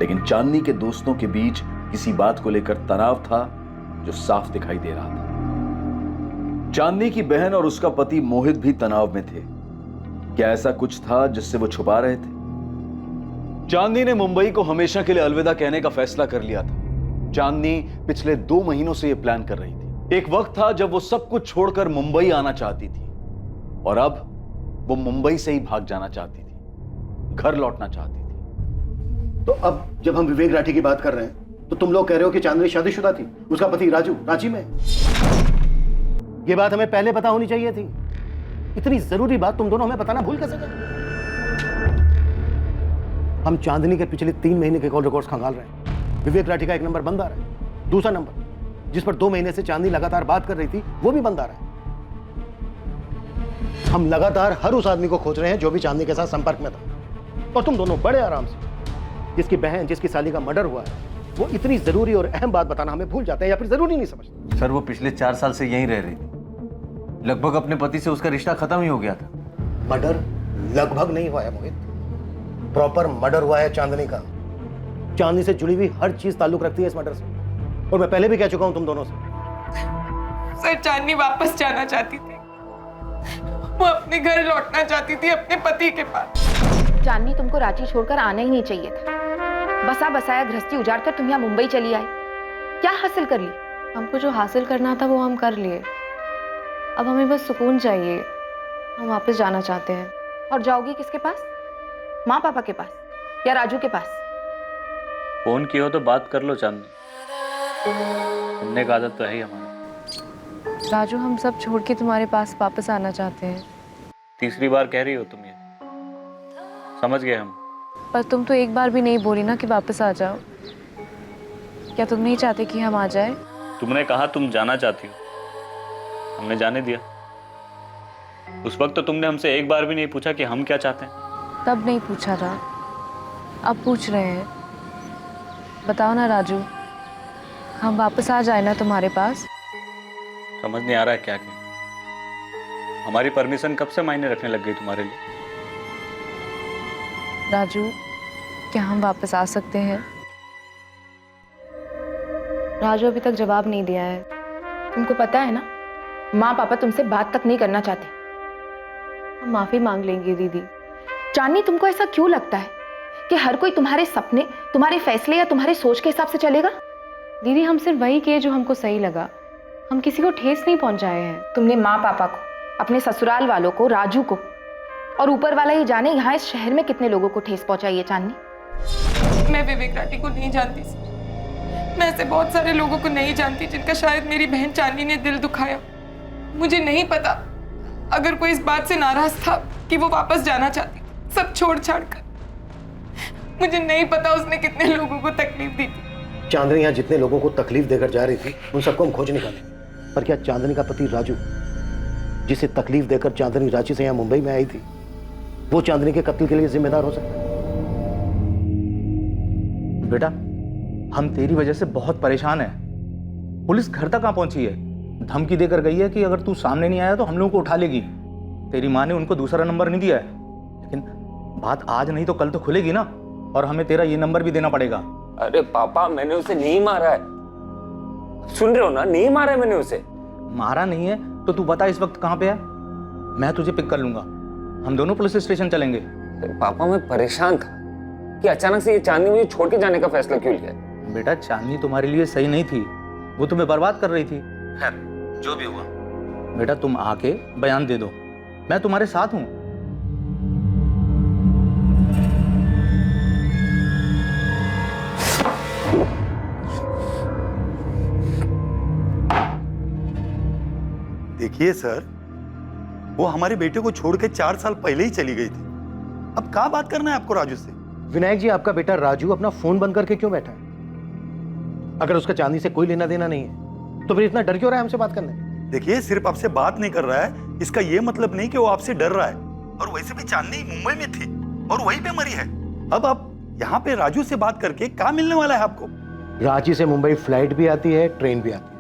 लेकिन चांदनी के दोस्तों के बीच किसी बात को लेकर तनाव था जो साफ दिखाई दे रहा था। चांदनी की बहन और उसका पति मोहित भी तनाव में थे। क्या ऐसा कुछ था जिससे वो छुपा रहे थे? चांदनी ने मुंबई को हमेशा के लिए अलविदा कहने का फैसला कर लिया था। चांदनी पिछले 2 महीनों से यह प्लान कर रही थी। एक वक्त था जब वो सब कुछ छोड़कर मुंबई आना चाहती थी और अब वो मुंबई से ही भाग जाना चाहती थी, घर लौटना चाहती थी। तो अब जब हम विवेक राठी की बात कर रहे हैं तो तुम लोग कह रहे हो कि चांदनी शादीशुदा थी, उसका पति राजू रांची में। ये बात हमें पहले पता होनी चाहिए थी। इतनी जरूरी बात तुम दोनों हमें बताना भूल कैसे गए? हम चांदनी के पिछले 3 महीने के कॉल रिकॉर्ड्स खंगाल रहे हैं। विवेक राठी का एक नंबर बंद आ रहा है, दूसरा नंबर जिस पर 2 महीने से चांदनी लगातार बात कर रही थी वो भी बंद आ रहा है। हम लगातार हर उस आदमी को खोज रहे हैं जो भी चांदनी के साथ संपर्क में था, और तुम दोनों बड़े आराम से जिसकी बहन, जिसकी साली का मर्डर हुआ है, वो इतनी जरूरी और अहम बात बताना हमें भूल जाते हैं या फिर जरूरी नहीं समझते। सर वो पिछले 4 साल से यहीं रह रही थी, लगभग अपने पति से उसका रिश्ता खत्म ही हो गया था। मर्डर लगभग नहीं हुआ है मोहित, प्रॉपर मर्डर हुआ है चांदनी का। चांदनी से जुड़ी हुई हर चीज ताल्लुक रखती है इस मर्डर से, और मैं पहले भी कह चुका हूं तुम दोनों से। सर चांदनी वापस जाना चाहती थी, वो अपने घर लौटना चाहती थी, अपने पति के पास। चांदनी तुमको रांची छोड़कर आना ही नहीं चाहिए था। बसा बसाया गृहस्थी उजाड़ कर तुम यहाँ मुंबई चली आई, क्या हासिल कर ली? हमको जो हासिल करना था वो हम कर लिए, अब हमें बस सुकून चाहिए। हम वापस जाना चाहते हैं। और जाओगी किसके पास? माँ पापा के पास या राजू के पास? फोन की हो तो बात कर लो चांदनी, सुनने का आदत तो है ही हमारा। राजू हम सब छोड़ के तुम्हारे पास वापस आना चाहते हैं। तीसरी बार कह रही हो तुम ये, समझ गए हम। पर तुम तो एक बार भी नहीं बोली ना कि वापस आ जाओ। क्या तुम नहीं चाहते कि हम आ जाए? तुमने कहा तुम जाना चाहती हो, हमने जाने दिया। उस वक्त तो तुमने हमसे एक बार भी नहीं पूछा कि हम क्या चाहते हैं। तब नहीं पूछा था, अब पूछ रहे हैं। बताओ ना राजू, हम वापस आ जाए ना तुम्हारे पास? समझ नहीं आ रहा है क्या क्या। हमारी परमिशन कब से मायने रखने लग गई तुम्हारे लिए? राजू क्या हम वापस आ सकते हैं? राजू अभी तक जवाब नहीं दिया है। तुमको पता है ना, माँ पापा तुमसे बात तक नहीं करना चाहते। हम माफी मांग लेंगे दीदी। चांदनी तुमको ऐसा क्यों लगता है कि हर कोई तुम्हारे सपने, तुम्हारे फैसले या तुम्हारे सोच के हिसाब से चलेगा? दीदी हम सिर्फ वही किए जो हमको सही लगा, हम किसी को ठेस नहीं पहुंचाए हैं। तुमने माँ पापा को, अपने ससुराल वालों को, राजू को, और ऊपर वाला ही जाने यहाँ इस शहर में कितने लोगों को ठेस पहुंचाई है चांदनी। मैं विवेक राठी को नहीं जानती सर, मैं ऐसे बहुत सारे लोगों को नहीं जानती जिनका शायद मेरी बहन चांदनी ने दिल दुखाया। मुझे नहीं पता अगर कोई इस बात से नाराज था कि वो वापस जाना चाहती सब छोड़ छाड़ कर, मुझे नहीं पता उसने कितने लोगों को तकलीफ दी थी। चांदनी यहाँ जितने लोगों को तकलीफ देकर जा रही थी उन सबको हम खोज निकालेंगे, पर क्या चांदनी का पति राजू, जिसे तकलीफ देकर चांदनी रांची से यहाँ मुंबई में आई थी, वो चांदनी के कत्ल के लिए जिम्मेदार हो सकता है? बेटा हम तेरी वजह से बहुत परेशान हैं। पुलिस घर तक कहाँ पहुंची है, धमकी देकर गई है कि अगर तू सामने नहीं आया तो हम लोगों को उठा लेगी। तेरी माँ ने उनको दूसरा नंबर नहीं दिया है, लेकिन बात आज नहीं तो कल तो खुलेगी ना, और हमें तेरा ये नंबर भी देना पड़ेगा। अरे पापा, मैंने उसे नहीं मारा है। सुन रहे हो ना, नहीं मारा है मैंने उसे। मारा नहीं है तो तू बता इस वक्त कहाँ पे है? मैं तुझे पिक कर लूंगा, हम दोनों पुलिस स्टेशन चलेंगे। पापा मैं परेशान था कि अचानक से ये चांदनी मुझे छोड़ के जाने का फैसला क्यों लिया। बेटा चांदनी तुम्हारे लिए सही नहीं थी, वो तुम्हें बर्बाद कर रही थी। खैर जो भी हुआ, बेटा तुम आके बयान दे दो, मैं तुम्हारे साथ हूं। देखिए सर, वो हमारे बेटे को छोड़ के 4 साल पहले ही चली गई थी। अब क्या बात करना है आपको राजू से? विनायक जी, आपका बेटा राजू अपना फोन बंद करके क्यों बैठा है? अगर उसका चांदी से कोई लेना देना नहीं है तो फिर इतना डर क्यों रहा है हमसे बात करने? देखिए, सिर्फ आपसे बात नहीं कर रहा है, इसका ये मतलब नहीं कि वो आपसे डर रहा है। और वैसे भी चांदनी मुंबई में थी और वहीं पे मरी है। अब आप यहाँ पे राजू से बात करके क्या मिलने वाला है आपको? रांची से मुंबई फ्लाइट भी आती है, ट्रेन भी आती है।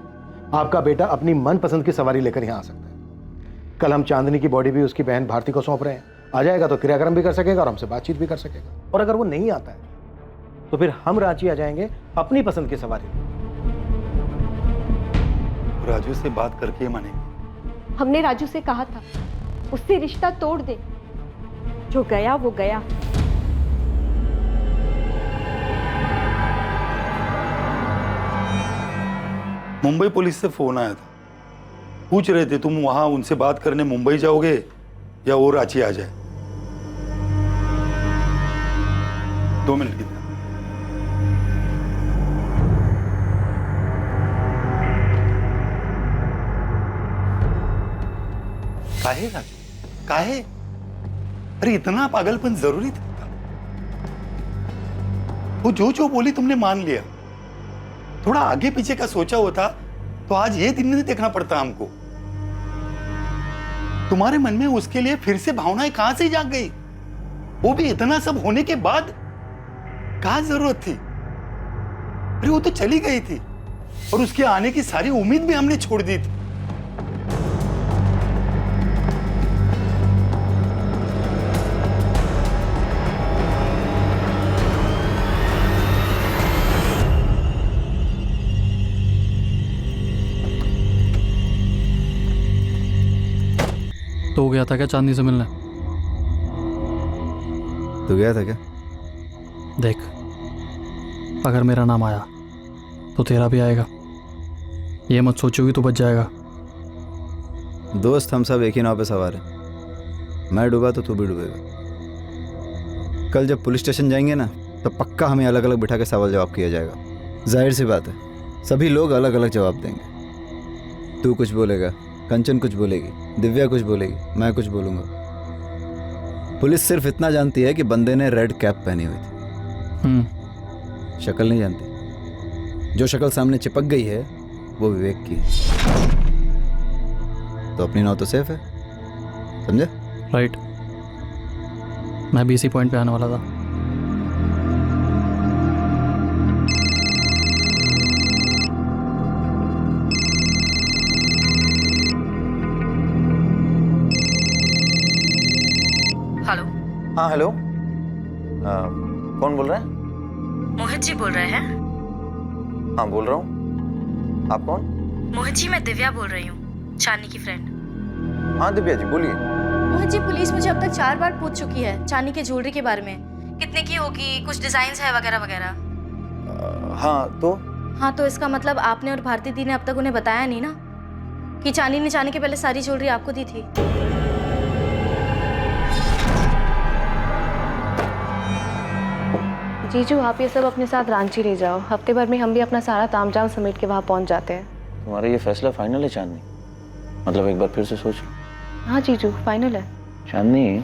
आपका बेटा अपनी मनपसंद की सवारी लेकर यहाँ आ सकता है। कल हम चांदनी की बॉडी भी उसकी बहन भारती को सौंप रहे हैं। आ जाएगा तो क्रियाक्रम भी कर सकेगा और हमसे बातचीत भी कर सकेगा। और अगर वो नहीं आता है तो फिर हम रांची आ जाएंगे अपनी पसंद की सवारी। राजू से बात करके मानेंगे। हमने राजू से कहा था उससे रिश्ता तोड़ दे, जो गया वो गया। मुंबई पुलिस से फोन आया था, पूछ रहे थे तुम वहां उनसे बात करने मुंबई जाओगे या वो रांची आ जाए। 2 मिनट की। काहे राजू, काहे? अरे इतना पागलपन जरूरी था? वो जो बोली तुमने मान लिया। थोड़ा आगे पीछे का सोचा होता तो आज ये दिन नहीं देखना पड़ता हमको। तुम्हारे मन में उसके लिए फिर से भावनाएं कहां से जाग गई? वो भी इतना सब होने के बाद? क्या जरूरत थी? अरे वो तो चली गई थी और उसके आने की सारी उम्मीद भी हमने छोड़ दी थी। तो गया था क्या चांदनी से मिलने? तो गया था क्या? देख, अगर मेरा नाम आया तो तेरा भी आएगा। ये मत सोचोगी तो बच जाएगा। दोस्त, हम सब एक ही नाव पे सवार हैं। मैं डूबा तो तू भी डूबेगा। कल जब पुलिस स्टेशन जाएंगे ना तो पक्का हमें अलग अलग बिठा के सवाल जवाब किया जाएगा। जाहिर सी बात है, सभी लोग अलग अलग जवाब देंगे। तू कुछ बोलेगा, कंचन कुछ बोलेगी, दिव्या कुछ बोलेगी, मैं कुछ बोलूँगा। पुलिस सिर्फ इतना जानती है कि बंदे ने रेड कैप पहनी हुई थी। शक्ल नहीं जानती। जो शक्ल सामने चिपक गई है वो विवेक की है। तो अपनी नाव तो सेफ है, समझे? राइट, मैं भी इसी पॉइंट पे आने वाला था। हेलो। हाँ हेलो, कौन बोल रहा है? मोहित जी बोल रहे हैं? हाँ बोल रहा हूँ। आप कौन? मोहित जी, मैं दिव्या बोल रही हूँ, चांदनी की फ्रेंड। हाँ दिव्या जी बोलिए। मोहित जी, पुलिस मुझे अब तक 4 बार पूछ चुकी है चांदनी के ज्वेलरी के बारे में। कितने की होगी, कुछ डिजाइन है वगैरह वगैरह। हाँ तो इसका मतलब आपने और भारती दी ने अब तक उन्हें बताया नहीं ना कि चांदनी ने जाने के पहले सारी ज्वेलरी आपको दी थी? जीजू, आप ये सब अपने साथ रांची ले जाओ। हफ्ते भर में हम भी अपना सारा तामझाम समेट के वहाँ पहुँच जाते हैं। तुम्हारा ये फैसला फाइनल है चांदनी? मतलब एक बार फिर से सोच लो। हाँ जीजू, फाइनल है। चांदनी,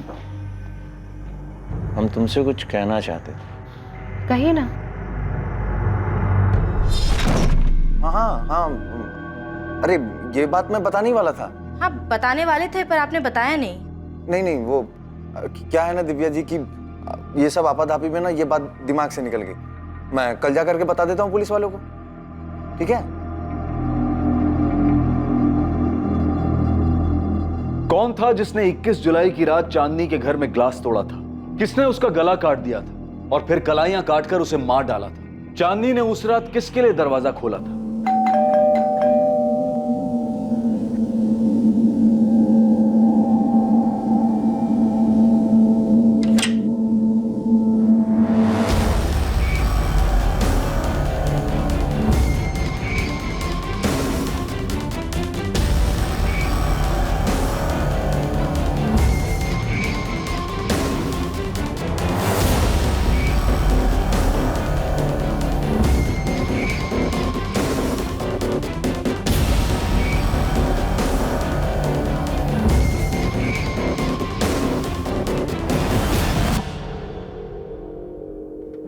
हम तुमसे कुछ कहना चाहते। कहिए ना। हाँ, अरे ये बात मैं बताने ही वाला था। हाँ, बताने वाले थे पर आपने बताया नहीं। नहीं, वो क्या है ना दिव्या जी की ये सब आपाधापी में ना ये बात दिमाग से निकल गई। मैं कल जा करके बता देता हूँ पुलिस वालों को, ठीक है? कौन था जिसने 21 जुलाई की रात चांदनी के घर में ग्लास तोड़ा था? किसने उसका गला काट दिया था और फिर कलाइयां काटकर उसे मार डाला था? चांदनी ने उस रात किसके लिए दरवाजा खोला था?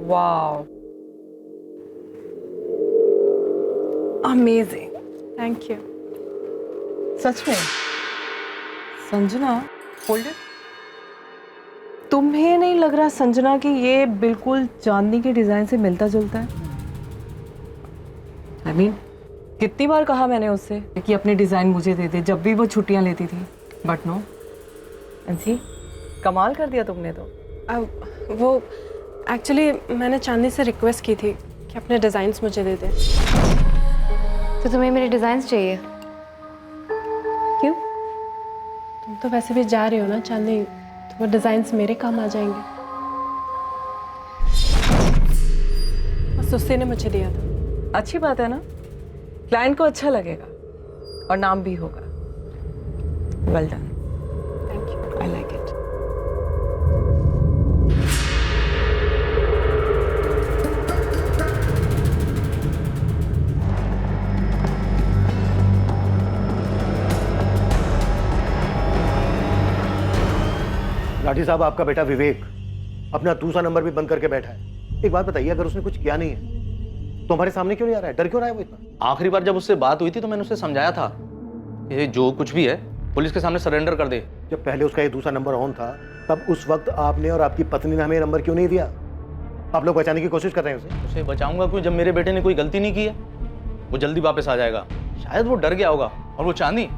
Wow, amazing, thank you. सच में संजना, होल्ड इट। तुम्हें नहीं लग रहा संजना कि ये बिल्कुल चांदनी के डिजाइन से मिलता जुलता है? I mean, कितनी बार कहा मैंने उससे कि अपने डिजाइन मुझे दे दे जब भी वो छुट्टियां लेती थी, बट नो। अंशी, कमाल कर दिया तुमने तो। वो एक्चुअली मैंने चांदनी से रिक्वेस्ट की थी कि अपने डिज़ाइंस मुझे दे दे। तो तुम्हें मेरे डिज़ाइंस चाहिए? क्यों? तुम तो वैसे भी जा रही हो ना चांदनी, तो वो डिज़ाइंस मेरे काम आ जाएंगे। बस उससे ने मुझे दिया था। अच्छी बात है ना, क्लाइंट को अच्छा लगेगा और नाम भी होगा। Well done, thank you, I like it. Rathi साहब, आपका बेटा विवेक अपना दूसरा नंबर भी बंद करके बैठा है। एक बात बताइए, अगर उसने कुछ किया नहीं है तो हमारे सामने क्यों नहीं आ रहा है? डर क्यों रहा है वो इतना? आखिरी बार जब उससे बात हुई थी तो मैंने उसे समझाया था ये जो कुछ भी है पुलिस के सामने सरेंडर कर दे। जब पहले उसका ये दूसरा नंबर ऑन था तब उस वक्त आपने और आपकी पत्नी ने हमें नंबर क्यों नहीं दिया? आप लोग बचाने की कोशिश कर रहे हैं उसे बचाऊंगा क्यों जब मेरे बेटे ने कोई गलती नहीं की है? वो जल्दी वापस आ जाएगा। शायद वो डर गया होगा। और वो चांदनी,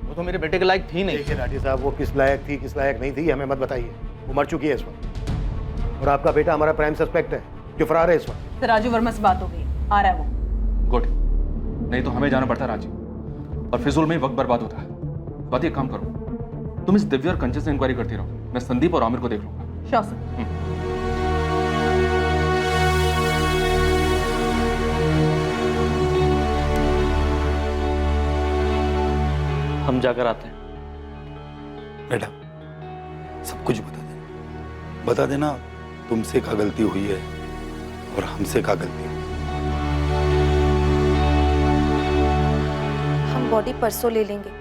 वो तो मेरे बेटे के लायक थी नहीं। देखिए राठी साहब, वो किस लायक थी किस लायक नहीं थी हमें मत बताइए। वो मर चुकी है इस वक्त, और आपका बेटा हमारा प्राइम सस्पेक्ट है जो फरार है इस वक्त। राजू वर्मा से बात हो गई, आ रहा है वो। गुड, नहीं तो हमें जाना पड़ता राजीव, और फिजूल में ही वक्त बर्बाद होता है। बात एक काम करो, तुम इस दिव्या और कंचन से इंक्वायरी करती रहो, मैं संदीप और आमिर को देख लूंगा। Sure sir. हम जाकर आते हैं। बेटा, सब कुछ बता देना तुमसे क्या गलती हुई है और हमसे क्या गलती हुई। हम बॉडी परसों ले लेंगे।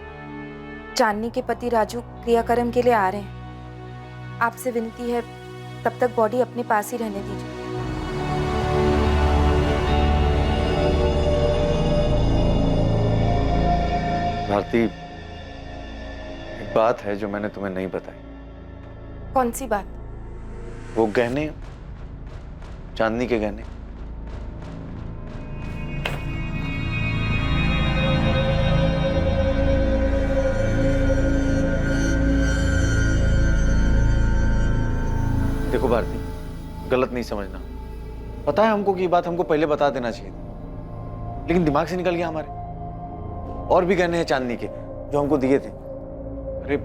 चांदनी के पति राजू क्रियाक्रम के लिए आ रहे हैं। आपसे विनती है तब तक बॉडी अपने पास ही रहने दीजिए। भारती, एक बात है जो मैंने तुम्हें नहीं बताई। कौन सी बात? वो गहने, चांदनी के गहने। देखो भारती, गलत नहीं समझना। पता है हमको कि ये बात हमको पहले बता देना चाहिए था, लेकिन दिमाग से निकल गया हमारे। और भी गहने हैं चांदनी के जो हमको दिए थे। अरे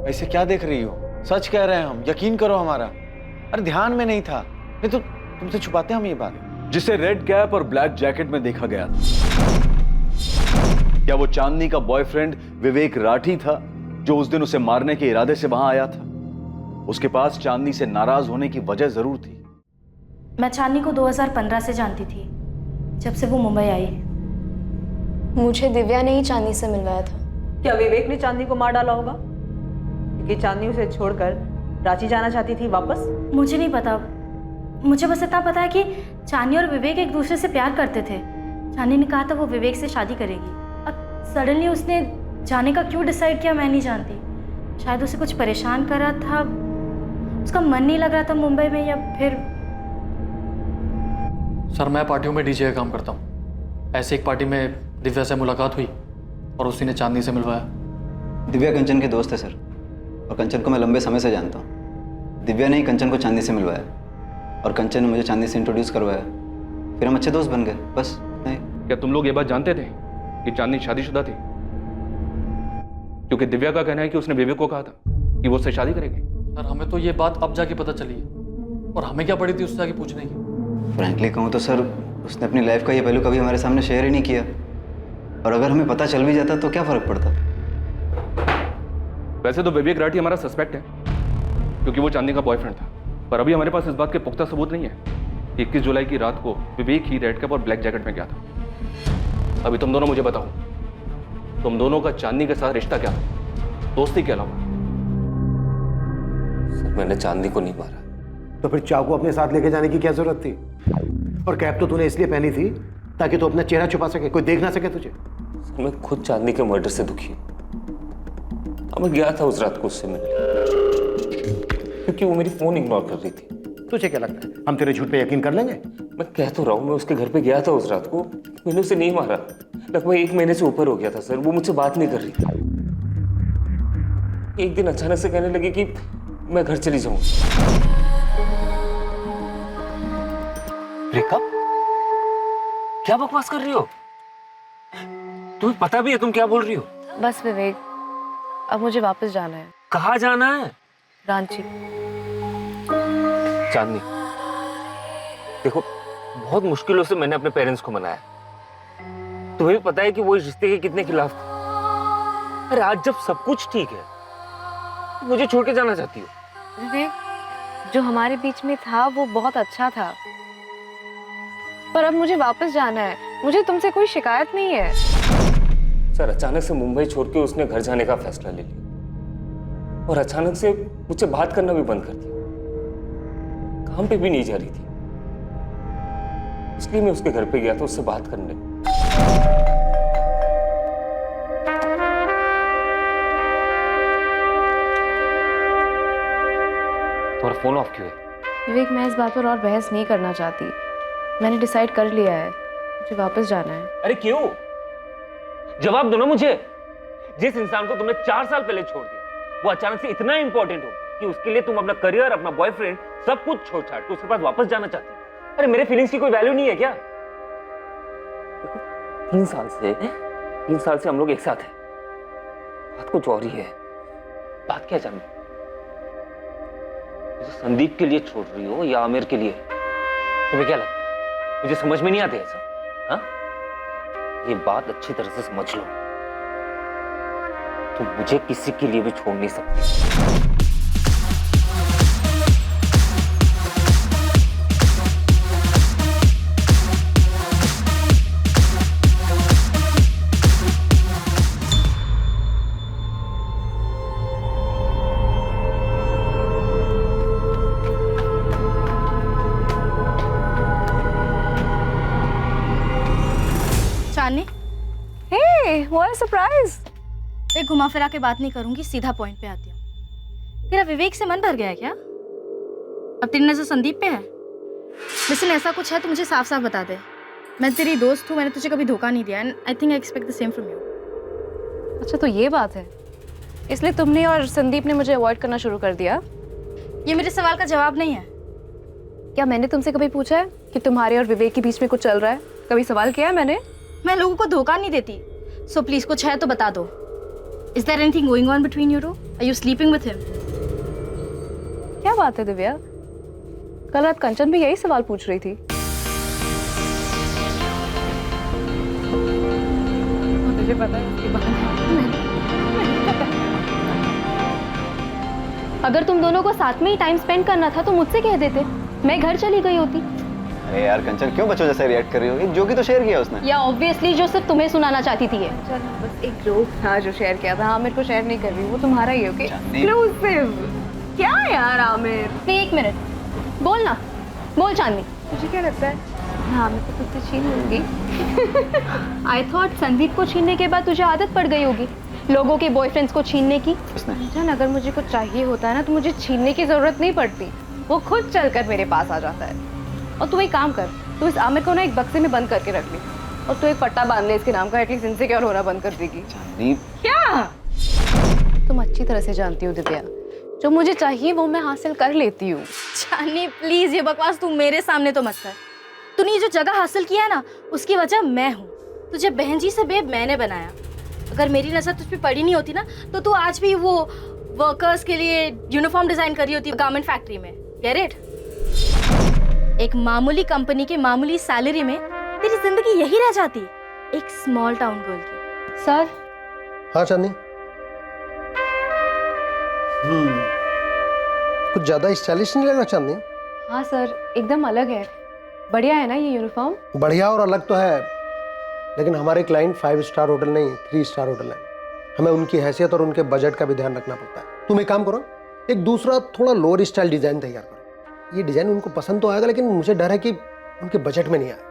ऐसे क्या देख रही हो? सच कह रहे हैं हम, यकीन करो हमारा। अरे ध्यान में नहीं था, नहीं तो तुमसे छुपाते हम ये बात। जिसे रेड कैप और ब्लैक जैकेट में देखा गया था, क्या वो चांदनी का बॉयफ्रेंड विवेक राठी था जो उस दिन उसे मारने के इरादे से वहां आया था? उसके पास चांदनी से नाराज होने की वजह जरूर थी। मैं चांदनी को 2015 से जानती थी, जब से वो मुंबई आई। मुझे दिव्या ने ही चांदनी से मिलवाया था। क्या विवेक ने चांदनी को मार डाला होगा क्योंकि चांदनी उसे छोड़कर रांची जाना चाहती थी वापस? मुझे नहीं पता, मुझे बस इतना पता है कि चांदनी और विवेक एक दूसरे से प्यार करते थे। चांदनी ने कहा था वो विवेक से शादी करेगी। अब सडनली उसने जाने का क्यों डिसाइड किया मैं नहीं जानती। शायद उसे कुछ परेशान कर रहा था, उसका मन नहीं लग रहा था मुंबई में, या फिर। सर, मैं पार्टियों में डीजे का काम करता हूँ। ऐसे एक पार्टी में दिव्या से मुलाकात हुई और उसी ने चांदनी से मिलवाया। दिव्या कंचन के दोस्त है सर, और कंचन को मैं लंबे समय से जानता हूँ। दिव्या ने ही कंचन को चांदनी से मिलवाया और कंचन ने मुझे चांदनी से इंट्रोड्यूस करवाया। फिर हम अच्छे दोस्त बन गए, बस नहीं। क्या तुम लोग ये बात जानते थे कि चांदनी शादीशुदा थी? क्योंकि दिव्या का कहना है कि उसने विवेक को कहा था कि वो उससे शादी करेगी। सर हमें तो ये बात अब जाके पता चली है, और हमें क्या पड़ी थी उससे आगे पूछने की। फ्रैंकली कहूँ तो सर, उसने अपनी लाइफ का ये पहलू कभी हमारे सामने शेयर ही नहीं किया, और अगर हमें पता चल भी जाता तो क्या फर्क पड़ता। वैसे तो विवेक राठी हमारा सस्पेक्ट है क्योंकि वो चांदनी का बॉयफ्रेंड था, पर अभी हमारे पास इस बात के पुख्ता सबूत नहीं है कि 21 जुलाई की रात को विवेक ही रेड कैप और ब्लैक जैकेट में गया था। अभी तुम दोनों मुझे बताओ, तुम दोनों का चांदनी के साथ रिश्ता क्या था, दोस्ती के अलावा? सर मैंने चांदनी को नहीं मारा। तो फिर चाकू अपने साथ लेके जाने की क्या जरूरत थी? और कैप तो तूने इसलिए पहनी थी ताकि तू अपना चेहरा छुपा सके, कोई देख ना सके तुझे। सर मैं खुद चांदनी के मर्डर से दुखी हूँ। मैं गया था उस रात को उससे मिलने, क्योंकि वो मेरी फोन इग्नोर कर रही थी। तुझे क्या लगता है हम तेरे झूठ पे यकीन कर लेंगे? मैं कह तो रहा हूँ, मैं उसके घर पे गया था उस रात को, मैंने उसे नहीं मारा। लगभग 1 महीने से ऊपर हो गया था सर, वो मुझसे बात नहीं कर रही थी। एक दिन अचानक से कहने लगी कि मैं घर चली जाऊँ। ब्रेकअप? क्या बकवास कर रही हो? तुम्हें पता भी है तुम क्या बोल रही हो? बस विवेक, अब मुझे वापस जाना है। कहाँ जाना है? रांची। चांदनी देखो, बहुत मुश्किलों से मैंने अपने पेरेंट्स को मनाया। तुम्हें भी पता है कि वो इस रिश्ते के कितने खिलाफ थे। अरे आज जब सब कुछ ठीक है, मुझे छोड़ के जाना चाहती हो? विवेक, जो हमारे बीच में था वो बहुत अच्छा था, पर अब मुझे वापस जाना है। मुझे तुमसे कोई शिकायत नहीं है। सर अचानक से मुंबई छोड़ के उसने घर जाने का फैसला ले लिया, और अचानक से मुझसे बात करना भी बंद कर दिया। काम पे भी नहीं जा रही थी, इसलिए मैं उसके घर पे गया था उससे बात करने। तुम्हारा फोन ऑफ क्यों है? विवेक, मैं इस बात पर और बहस नहीं करना चाहती। मैंने डिसाइड कर लिया है, मुझे वापस जाना है। अरे क्यों? जवाब दो ना मुझे। जिस इंसान को तुमने 4 साल पहले छोड़ दिया, वो अचानक से इतना इंपॉर्टेंट हो कि उसके लिए तुम अपना करियर, अपना बॉयफ्रेंड, सब कुछ छोड़ छाड़ के उसके पास वापस जाना चाहती हो। अरे मेरे फीलिंग्स की कोई वैल्यू नहीं है क्या? 3 साल से हम लोग एक साथ हैं। बात कुछ और ही है। बात क्या जाननी? मुझे संदीप के लिए छोड़ रही हो या आमिर के लिए? तुम्हें क्या लगता है मुझे समझ में नहीं आते ऐसा? हाँ, ये बात अच्छी तरह से समझ लो, तुम मुझे किसी के लिए भी छोड़ नहीं सकती। चांदनी, हे, व्हाट अ सरप्राइज। मैं घुमा फिरा के बात नहीं करूंगी, सीधा पॉइंट पे आती हूँ। तेरा विवेक से मन भर गया है क्या? अब तेरी नजर संदीप पे है? लेकिन ऐसा कुछ है तो मुझे साफ साफ बता दे। मैं तेरी दोस्त हूँ, मैंने तुझे कभी धोखा नहीं दिया, and I think I expect the same from you. अच्छा तो ये बात है, इसलिए तुमने और संदीप ने मुझे अवॉइड करना शुरू कर दिया? ये मेरे सवाल का जवाब नहीं है। क्या मैंने तुमसे कभी पूछा है कि तुम्हारे और विवेक के बीच में कुछ चल रहा है? कभी सवाल किया है मैंने? मैं लोगों को धोखा नहीं देती, सो प्लीज कुछ है तो बता दो। Is there anything going on between you two? Are you sleeping with him? क्या बात है दिव्या, कल रात कंचन भी यही सवाल पूछ रही थी। मुझे पता है इसके बारे में। अगर तुम दोनों को साथ में ही टाइम स्पेंड करना था तो मुझसे कह देते, मैं घर चली गई होती। अरे यार कंचन, क्यों बच्चों जैसे रिएक्ट कर रही हो? एक जोक ही तो शेयर किया उसने। या ऑब्वियसली जो सिर्फ तुम्हें सुनाना चाहती थी ये। चल बस एक जोक था जो शेयर किया था। आमिर को शेयर नहीं कर रही, वो तुम्हारा ही। Okay exclusive. क्या यार आमिर, एक मिनट, बोल ना, बोल चांदनी। मुझे क्या लगता है मैं आमिर को तुझसे छीन लूंगी। आई थॉट संदीप को छीनने के बाद तुझे आदत पड़ गई होगी लोगों के बॉयफ्रेंड्स को छीनने की। जान, अगर मुझे कुछ चाहिए होता है ना तो मुझे छीनने की जरूरत नहीं पड़ती, वो खुद चलकर मेरे पास आ जाता है। और तू एक काम कर, तू इस आमिर को ना एक बक्से में बंद करके रख ले, और तू एक पट्टा बांध ले इसके नाम का, एटलीस्ट इनसिक्योर होना बंद कर देगी। क्या तुम अच्छी तरह से जानती हो दिव्या, जो मुझे चाहिए वो मैं हासिल कर लेती हूँ। चांदनी प्लीज ये बकवास तू मेरे सामने तो मत कर। तूने ये जो जगह हासिल किया है ना, उसकी वजह मैं हूँ। तुझे बहन जी से बेब मैंने बनाया। अगर मेरी नजर तुझ पे पड़ी नहीं होती ना, तो तू आज भी वो वर्कर्स के लिए यूनिफॉर्म डिजाइन कर रही होती गारमेंट फैक्ट्री में। Get it? एक मामूली कंपनी के मामूली सैलरी में तेरी जिंदगी यही रह जाती, एक स्मॉल टाउन गर्ल की। सर। हाँ चांदनी। कुछ ज्यादा स्टाइलिश नहीं लगा चांदनी? हाँ सर, एकदम अलग है। बढ़िया है ना ये यूनिफॉर्म? बढ़िया और अलग तो है, लेकिन हमारे क्लाइंट 5 स्टार होटल नहीं 3 स्टार होटल है। हमें उनकी हैसियत और उनके बजट का भी ध्यान रखना पड़ता है। तुम एक काम करो, एक दूसरा थोड़ा लोअर स्टाइल डिजाइन तैयार करो। ये डिजाइन उनको पसंद तो आएगा, लेकिन मुझे डर है कि उनके बजट में नहीं आएगा।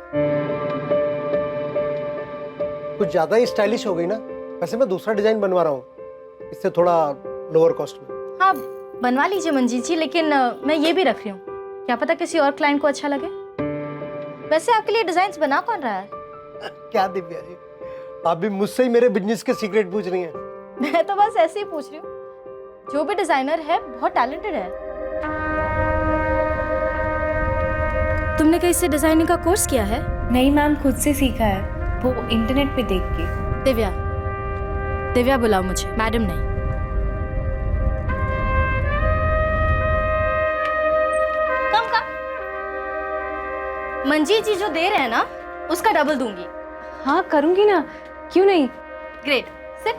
कुछ ज्यादा ही स्टाइलिश हो गई ना। वैसे मैं दूसरा डिजाइन बनवा रहा हूँ, इससे थोड़ा लोअर कॉस्ट में। हाँ बनवा लीजिए मंजीत जी, लेकिन मैं ये भी रख रही हूँ, क्या पता किसी और क्लाइंट को अच्छा लगे। वैसे आपके लिए डिजाइन बना कौन रहा है? क्या दिव्या जी, आप भी मुझसे ही मेरे बिजनेस के सीक्रेट पूछ रही हैं? मैं तो बस ऐसे ही पूछ रही हूँ। जो भी डिजाइनर है बहुत टैलेंटेड है। तुमने कहीं से डिजाइनिंग का कोर्स किया है? नहीं मैम, खुद से सीखा है, वो इंटरनेट पे देख के। दिव्या, दिव्या बुलाओ मुझे, मैडम नहीं। कम कम। मंजीत जी जो दे रहे हैं ना, उसका डबल दूंगी। हाँ करूंगी ना, क्यों नहीं। Great, sit.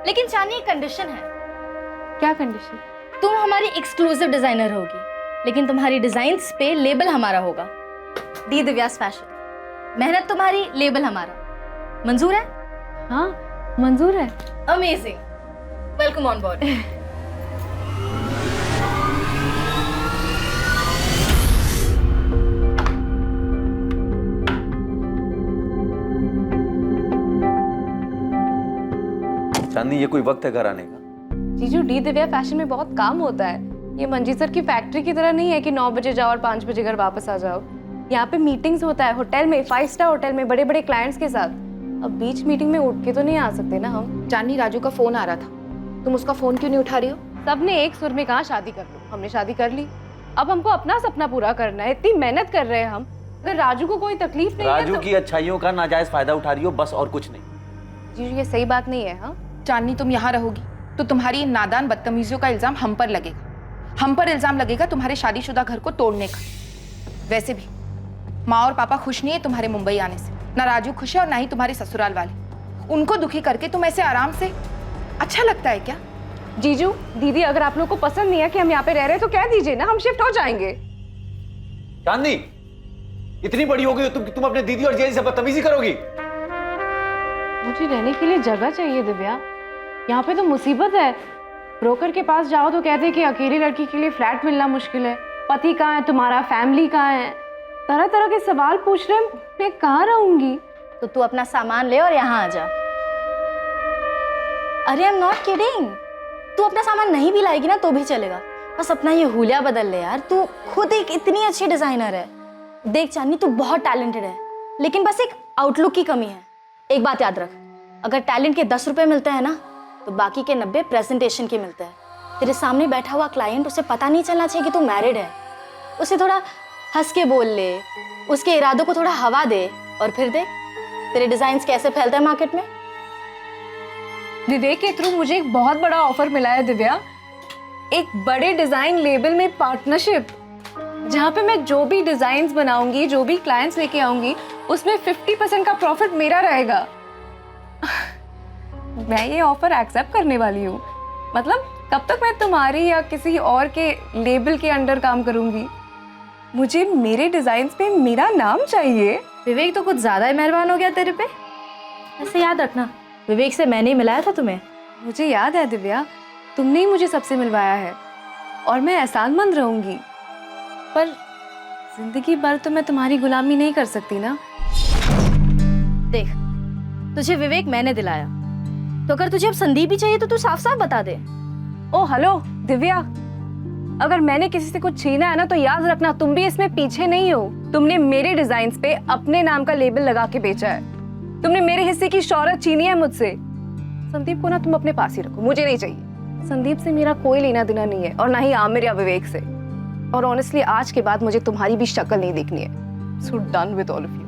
लेकिन चांदनी एक कंडीशन है। क्या कंडीशन? तुम हमारी एक्सक्लूसिव डिजाइनर होगी, लेकिन तुम्हारी डिजाइन्स पे लेबल हमारा होगा, दी दिव्यास फैशन। मेहनत तुम्हारी, लेबल हमारा। मंजूर है? हाँ मंजूर है। Amazing, welcome on board. Chandni, ये कोई वक्त है घर आने का? जीजू, डी दिव्या फैशन में बहुत काम होता है। ये मंजीत सर की फैक्ट्री की तरह नहीं है कि 9 बजे जाओ और 5 बजे घर वापस आ जाओ। यहाँ पे मीटिंग्स होता है होटल में, 5 स्टार होटल में, बड़े बड़े क्लाइंट्स के साथ। अब बीच मीटिंग में उठ के तो नहीं आ सकते ना हम। चांदनी, राजू का फोन आ रहा था, तुम उसका फोन क्यों नहीं उठा रही हो? सबने एक सुर में कहा शादी कर लो, हमने शादी कर ली। अब हमको अपना सपना पूरा करना है, इतनी मेहनत कर रहे हैं हम। अगर राजू को कोई तकलीफ नहीं है राजू की अच्छाइयों का नाजायज फायदा उठा रही हो, बस और कुछ नहीं। जीजू ये सही बात नहीं है। हाँ चांदनी, तुम यहाँ रहोगी तो तुम्हारी इन नादान बदतमीजियों का इल्जाम हम पर लगेगा। हम पर इल्जाम लगेगा तुम्हारे शादीशुदा घर को तोड़ने का। वैसे भी माँ और पापा खुश नहीं है तुम्हारे मुंबई आने से। ना राजू खुश है और ना ही तुम्हारे ससुराल वाले। उनको दुखी करके तुम ऐसे आराम से अच्छा लगता है क्या? जीजू दीदी, अगर आप लोग को पसंद नहीं है कि हम यहाँ पे रह रहे हैं तो कह दीजिए ना, हम शिफ्ट हो जाएंगे। चांदनी, इतनी बड़ी हो गई हो तुम अपने दीदी और जीजा से बदतमीजी करोगी? मुझे रहने के लिए जगह चाहिए दिव्या, यहाँ पे तो मुसीबत है। ब्रोकर के पास जाओ तो कहते हैं कि अकेली लड़की के लिए फ्लैट मिलना मुश्किल है। पति कहाँ है तुम्हारा, फैमिली कहाँ है, तरह तरह के सवाल पूछ रहे हैं। मैं कहाँ रहूंगी? तो तू अपना सामान ले और यहाँ आ जा। अरे आई एम नॉट किडिंग, तू अपना सामान नहीं भी लाएगी ना तो भी चलेगा, बस अपना ये हुलिया बदल ले यार। तू खुद एक इतनी अच्छी डिजाइनर है। देख चांदनी, तू बहुत टैलेंटेड है, लेकिन बस एक आउटलुक की कमी है। एक बात याद रख, अगर टैलेंट के 10 रुपए मिलते हैं ना, तो बाकी के 90 प्रेजेंटेशन के मिलते हैं। तेरे सामने बैठा हुआ क्लाइंट, उसे पता नहीं चलना चाहिए कि तू मैरिड है। उसे थोड़ा हंस के बोल ले, उसके इरादों को थोड़ा हवा दे, और फिर देख तेरे डिजाइन्स कैसे फैलते हैं मार्केट में। विवेक के थ्रू मुझे एक बहुत बड़ा ऑफर मिला है दिव्या, एक बड़े डिजाइन लेबल में पार्टनरशिप, जहाँ पे मैं जो भी डिजाइन्स बनाऊंगी, जो भी क्लाइंट्स लेके आऊंगी, उसमें 50% का प्रॉफिट मेरा रहेगा। मैं ये ऑफर एक्सेप्ट करने वाली हूँ। मतलब कब तक मैं तुम्हारी या किसी और के लेबल के अंडर काम करूंगी? मुझे मेरे डिजाइन्स पे मेरा नाम चाहिए। विवेक तो कुछ ज्यादा ही मेहरबान हो गया तेरे पे। ऐसे याद रखना, विवेक से मैंने ही मिलाया था तुम्हें। मुझे याद है दिव्या, तुमने ही मुझे सबसे मिलवाया है और मैं एहसानमंद रहूंगी, पर जिंदगी भर तो मैं तुम्हारी गुलामी नहीं कर सकती ना। देख, तुझे विवेक मैंने दिलाया, तो अगर तुझे अब संदीप भी चाहिए तो तू साफ साफ बता दे। ओ हेलो दिव्या, अगर मैंने किसी से कुछ छीना है ना, तो याद रखना तुम भी इसमें पीछे नहीं हो। तुमने मेरे डिजाइन्स पे अपने नाम का लेबल लगा के बेचा है, तुमने मेरे हिस्से की शौहरत छीनी है मुझसे। संदीप को ना तुम अपने पास ही रखो, मुझे नहीं चाहिए। संदीप से मेरा कोई लेना देना नहीं है, और ना ही आमिर या विवेक से। और ऑनेस्टली आज के बाद मुझे तुम्हारी भी शक्ल नहीं देखनी है। So done with all of you,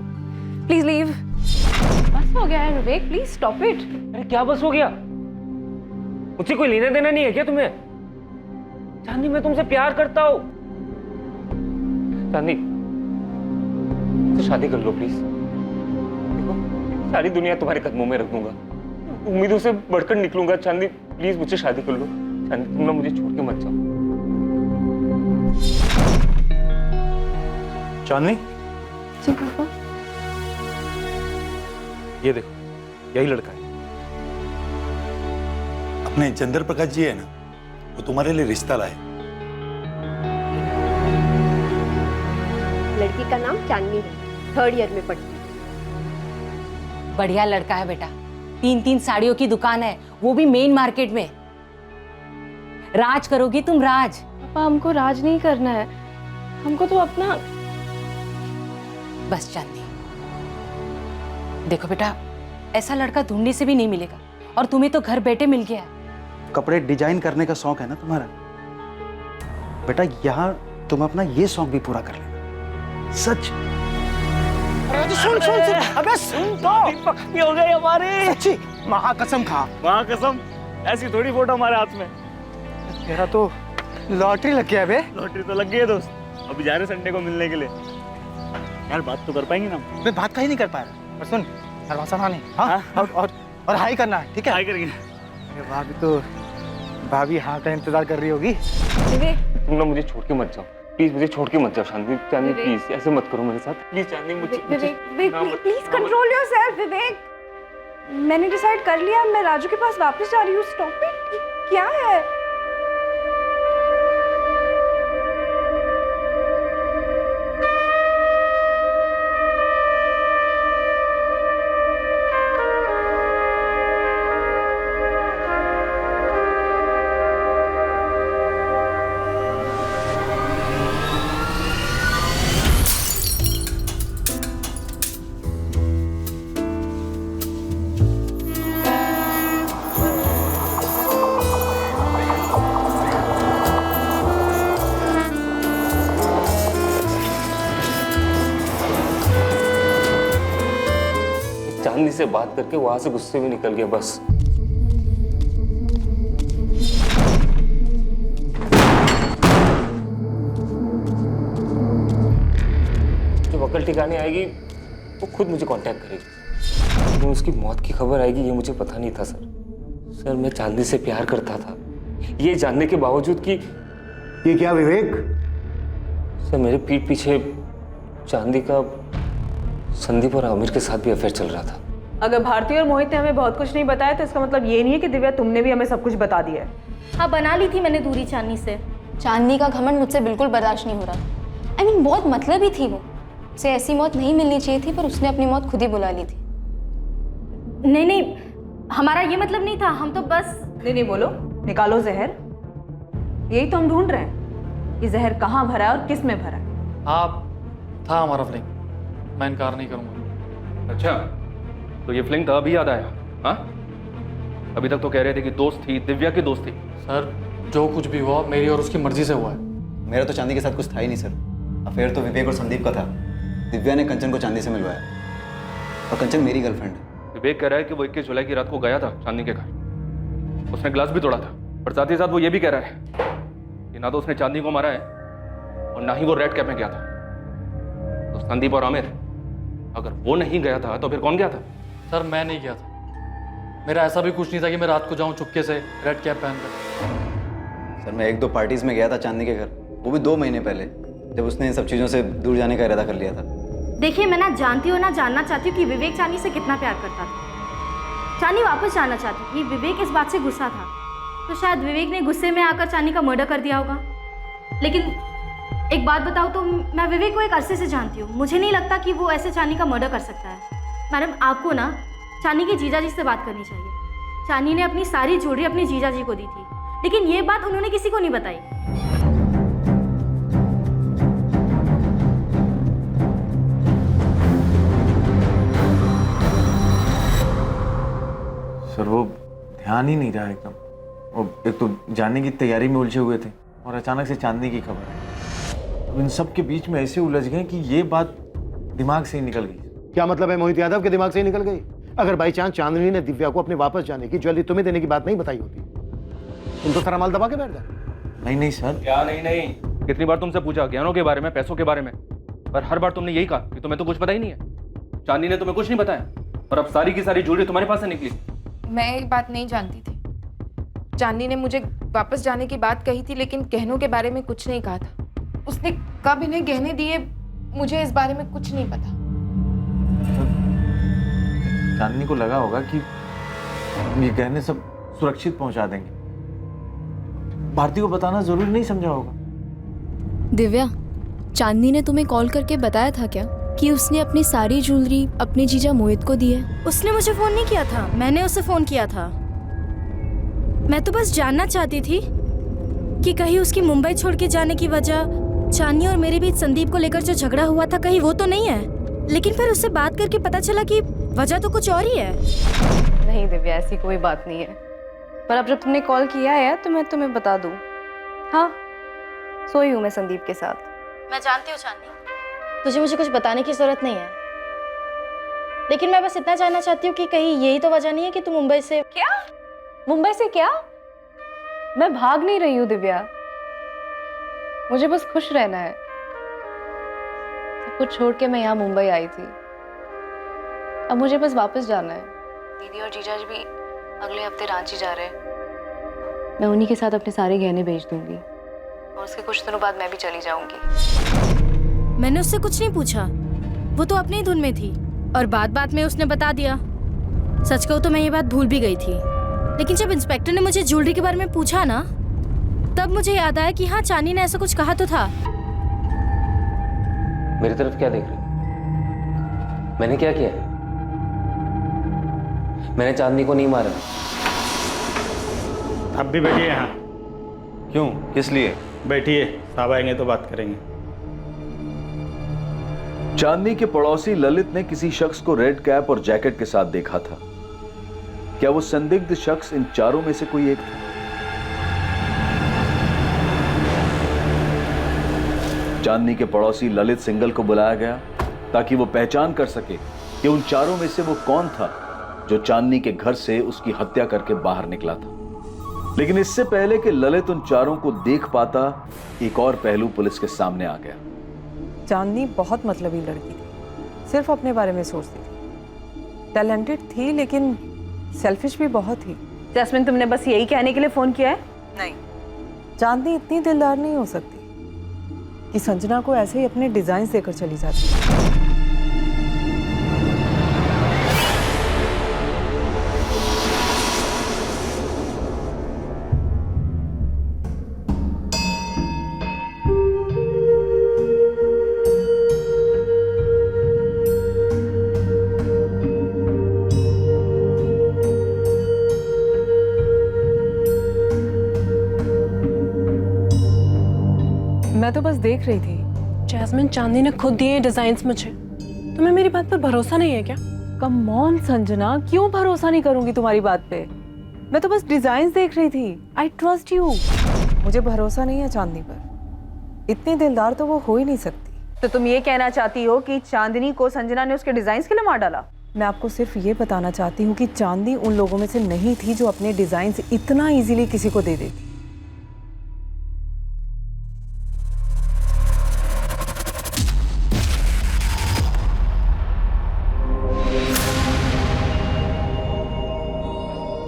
please leave. बस हो गया है विवेक, प्लीज स्टॉप इट। अरे क्या बस हो गया? मुझसे कोई लेना देना नहीं है क्या तुम्हें? चांदनी मैं तुमसे प्यार करता हूँ। चांदनी तो शादी कर लो प्लीज। देखो सारी दुनिया तुम्हारे कदमों में रख दूंगा, उम्मीदों से बढ़कर निकलूंगा। चांदनी प्लीज मुझसे शादी कर लो। चांदनी तुम ना मुझे छोड़ के मत जाओ। चांदनी जी पापा। ये देखो, यही लड़का है। अपने चंद्र प्रकाश जी है ना, वो तुम्हारे लिए रिश्ता लाए। लड़की का नाम चांदनी है, 3rd ईयर में पढ़ती है। बढ़िया लड़का है बेटा, 3 साड़ियों की दुकान है, वो भी मेन मार्केट में। राज करोगी तुम, राज। पापा हमको राज नहीं करना है, हमको तो अपना। बस चांदनी, देखो बेटा, ऐसा लड़का ढूंढने से भी नहीं मिलेगा, और तुम्हें तो घर बैठे मिल गया। कपड़े डिजाइन करने का शौक है ना तुम्हारा बेटा, यहाँ तुम अपना ये शौक भी पूरा कर लेना। सच। सुन सुन सुन, अबे सुन तो। पक्की हो गई हमारी। सच्ची? महाकसम खा। महाकसम? ऐसी थोड़ी फोटो हमारे हाथ में। तेरा तो लॉटरी लग गया बे। लॉटरी तो लग गई है दोस्त। अभी जा रहे संडे को मिलने के लिए। यार बात तो कर पाएंगे ना? मैं बात कहीं नहीं कर पा रहा, पर सुन दरवाजा ना नहीं। हाँ? और हाई करना है, ठीक है? हाई करेंगे। अरे भाभी हाँ का इंतजार कर रही होगी। तुम ना मुझे छोड़ के मत जाओ प्लीज, मुझे छोड़ के मत जाओ चांदनी। चांदनी प्लीज ऐसे मत करो मेरे साथ प्लीज। चांदनी मुझे प्लीज कंट्रोल योरसेल्फ विवेक। मैंने डिसाइड कर लिया, मैं राजू के पास वापस जा रही हूँ। Stop it. क्या है? चांदनी से बात करके वहां से गुस्से में निकल गया बस। जब अकल ठिकाने आएगी वो खुद मुझे कांटेक्ट करेगी। लेकिन उसकी मौत की खबर आएगी ये मुझे पता नहीं था सर। मैं चांदनी से प्यार करता था, ये जानने के बावजूद कि। ये क्या विवेक? सर मेरे पीठ पीछे चांदनी का संदीप और आमिर के साथ भी अफेयर चल रहा था। अगर भारती और मोहित ने हमें बहुत कुछ नहीं बताया तो इसका मतलब ये नहीं है कि दिव्या तुमने भी हमें सब कुछ बता दिया है। हाँ, बना ली थी मैंने दूरी चांदनी से। चांदनी का घमंड मुझसे बिल्कुल बर्दाश्त नहीं हो रहा। I mean, बहुत मतलबी थी वो। उसे ऐसी मौत नहीं मिलनी चाहिए थी, पर उसने अपनी मौत खुद ही बुला ली थी। नहीं, हमारा ये मतलब नहीं था, हम तो बस। नहीं बोलो, निकालो जहर। यही तो हम ढूंढ रहे हैं कि जहर कहाँ भरा है और किस में भरा है। हाँ, था हमारा फ्लिंग, मैं इनकार नहीं करूंगा। अच्छा, तो ये फ्लिंग था अभी याद आया? हाँ, अभी तक तो कह रहे थे कि दोस्त थी, दिव्या की दोस्त थी। सर जो कुछ भी हुआ मेरी और उसकी मर्जी से हुआ है। मेरा तो चांदी के साथ कुछ था ही नहीं सर। अफेयर तो विवेक और संदीप का था। दिव्या ने कंचन को चांदी से मिलवाया, और कंचन मेरी गर्लफ्रेंड है। विवेक कह रहा है कि वो 21 जुलाई की रात को गया था चांदनी के घर, उसने ग्लास भी तोड़ा था। और साथ ही साथ वो ये भी कह रहा है कि ना तो उसने चांदनी को मारा है और ना ही वो रेड कैप में गया था। तो संदीप और आमिर, अगर वो नहीं गया था तो फिर कौन गया था? सर मैं नहीं गया था, मेरा ऐसा भी कुछ नहीं था कि मैं रात को जाऊं चुपके से रेड कैप पहनकर। सर मैं 1-2 पार्टीज में गया था चांदनी के घर, वो भी 2 महीने पहले, जब उसने इन सब चीज़ों से दूर जाने का इरादा कर लिया था। देखिए, मैं ना जानती हूँ ना जानना चाहती हूँ कि विवेक चांदनी से कितना प्यार करता था। चांदनी वापस जाना चाहती थी, विवेक इस बात से गुस्सा था, तो शायद विवेक ने गुस्से में आकर चांदनी का मर्डर कर दिया होगा। लेकिन एक बात बताऊँ तो मैं विवेक को एक अरसे से जानती हूँ, मुझे नहीं लगता कि वो ऐसे चांदनी का मर्डर कर सकता है। मैडम, आपको ना चांदनी के जीजा जी से बात करनी चाहिए। चांदनी ने अपनी सारी ज्वेलरी अपने जीजा जी को दी थी, लेकिन ये बात उन्होंने किसी को नहीं बताई। सर वो ध्यान ही नहीं रहा एकदम। वो एक तो जाने की तैयारी में उलझे हुए थे और अचानक से चांदनी की खबर है। अब इन सब के बीच में ऐसे उलझ गए कि ये बात दिमाग से ही निकल गई। क्या मतलब है मोहित यादव के दिमाग से ही निकल गई? अगर बाई चांस चांदनी ने दिव्या को अपने वापस जाने की ज्वेलरी तुम्हें देने की बात नहीं बताई होती, तुम तो सारा माल दबा के बैठ जाते। नहीं नहीं सर। क्या नहीं? कितनी बार तुमसे पूछा ज्ञानों के बारे में, पैसों के बारे में, पर हर बार तुमने यही कहा कि तुम्हें तो कुछ पता ही नहीं है। चांदनी ने तुम्हें कुछ नहीं बताया और अब सारी की सारी ज्वेलरी तुम्हारे पास से निकली। मैं एक बात नहीं जानती थी। चांदनी ने मुझे वापस जाने की बात कही थी, लेकिन गहनों के बारे में कुछ नहीं कहा था। उसने कब इन्हें गहने दिए, मुझे इस बारे में कुछ नहीं पता। चांदनी को लगा होगा कि ये गहने सब सुरक्षित पहुंचा देंगे। भारती को बताना जरूरी नहीं समझा होगा। दिव्या, चांदनी ने तुम्हें कॉल करके बताया था क्या कि उसने अपनी सारी ज्वेलरी अपने जीजा मोहित को दी है? उसने मुझे फोन नहीं किया था, मैंने उसे फोन किया था। मैं तो बस जानना चाहती थी कि कहीं उसकी मुंबई छोड़ के जाने की वजह चांदनी और मेरे बीच संदीप को लेकर जो झगड़ा हुआ था, कहीं वो तो नहीं है। लेकिन फिर उससे बात करके पता चला कि वजह तो कुछ और ही है। नहीं दिव्या, ऐसी कोई बात नहीं है। पर अब जब तुमने कॉल किया है तो मैं तुम्हें बता दूं। हाँ, सोई हूँ मैं संदीप के साथ। मैं जानती हूँ चांदनी, तुझे मुझे कुछ बताने की जरूरत नहीं है, लेकिन मैं बस इतना जानना चाहती हूँ कि कहीं यही तो वजह नहीं है कि तू मुंबई से। क्या? मुंबई से क्या? मैं भाग नहीं रही हूँ दिव्या, मुझे बस खुश रहना है। सब कुछ छोड़ के मैं यहाँ मुंबई आई थी, अब मुझे बस वापस जाना है। दीदी और जीजा जी भी अगले हफ्ते रांची जा रहे हैं। मैं उन्हीं के साथ अपने सारे गहने भेज दूंगी और उसके कुछ दिनों बाद मैं भी चली जाऊंगी। मैंने उससे कुछ नहीं पूछा, वो तो अपनी ही धुन में थी और बात में उसने बता दिया। सच कहूँ तो मैं ये बात भूल भी गई थी, लेकिन जब इंस्पेक्टर ने मुझे ज्वेलरी के बारे में पूछा ना, तब मुझे याद आया कि हाँ, चांदनी ने ऐसा कुछ कहा तो था। मेरी तरफ क्या देख रही? मैंने क्या किया? मैंने चांदनी को नहीं मारा। आप भी बैठिए यहाँ। क्यों? किस लिए? बैठिए, साहब आएंगे तो बात करेंगे। चांदनी के पड़ोसी ललित ने किसी शख्स को रेड कैप और जैकेट के साथ देखा था। क्या वो संदिग्ध शख्स इन चारों में से कोई एक था? चांदनी के पड़ोसी ललित सिंगल को बुलाया गया ताकि वो पहचान कर सके कि उन चारों में से वो कौन था जो चांदनी के घर से उसकी हत्या करके बाहर निकला था। लेकिन इससे पहले कि ललित उन चारों को देख पाता, एक और पहलू पुलिस के सामने आ गया। चांदनी बहुत मतलबी लड़की थी, सिर्फ अपने बारे में सोचती थी। टैलेंटेड थी लेकिन सेल्फिश भी बहुत थी। जैस्मिन, तुमने बस यही कहने के लिए फोन किया है? नहीं, चांदनी इतनी दिलदार नहीं हो सकती कि संजना को ऐसे ही अपने डिजाइन देकर चली जाती। मैं तो बस देख रही थी। जैस्मिन, चांदनी ने खुद दिए डिजाइन्स मुझे। तुम्हें मेरी बात पर भरोसा नहीं है क्या? कम ऑन संजना, क्यों भरोसा नहीं करूंगी तुम्हारी बात पे? मैं तो बस डिजाइन्स देख रही थी। I trust you. मुझे भरोसा नहीं है चांदनी पर। इतनी दिलदार तो वो हो ही नहीं सकती। तो तुम ये कहना चाहती हो कि चांदनी को संजना ने उसके डिजाइन्स के लिए मार डाला? मैं आपको सिर्फ ये बताना चाहती हूँ कि चांदनी उन लोगों में से नहीं थी जो अपने डिजाइन्स इतना इजीली किसी को दे देती।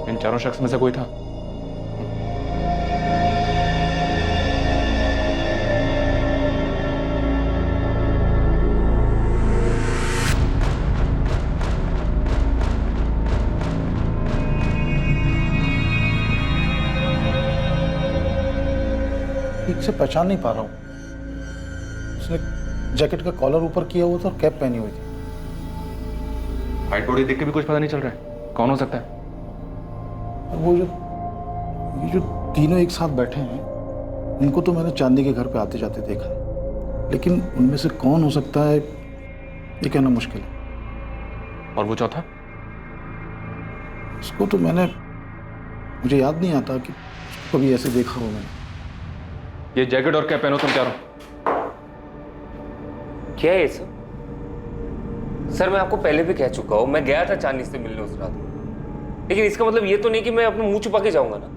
इन चारों शख्स में से कोई था? ठीक से पहचान नहीं पा रहा हूँ। उसने जैकेट का कॉलर ऊपर किया हुआ था और कैप पहनी हुई थी। हाइट बॉडी देख के भी कुछ पता नहीं चल रहा है कौन हो सकता है। वो ये जो तीनों एक साथ बैठे हैं, उनको तो मैंने चांदनी के घर पे आते जाते देखा, लेकिन उनमें से कौन हो सकता है ये कहना मुश्किल है। और वो चौथा? उसको तो मुझे याद नहीं आता कि कभी ऐसे देखा हो मैंने। ये जैकेट और कैप पहनो तुम चारों। क्या है ये सब? सर मैं आपको पहले भी कह चुका हूँ, मैं गया था चांदनी से मिलने उस रात, लेकिन इसका मतलब ये तो नहीं कि मैं अपना मुंह छुपा के जाऊंगा ना।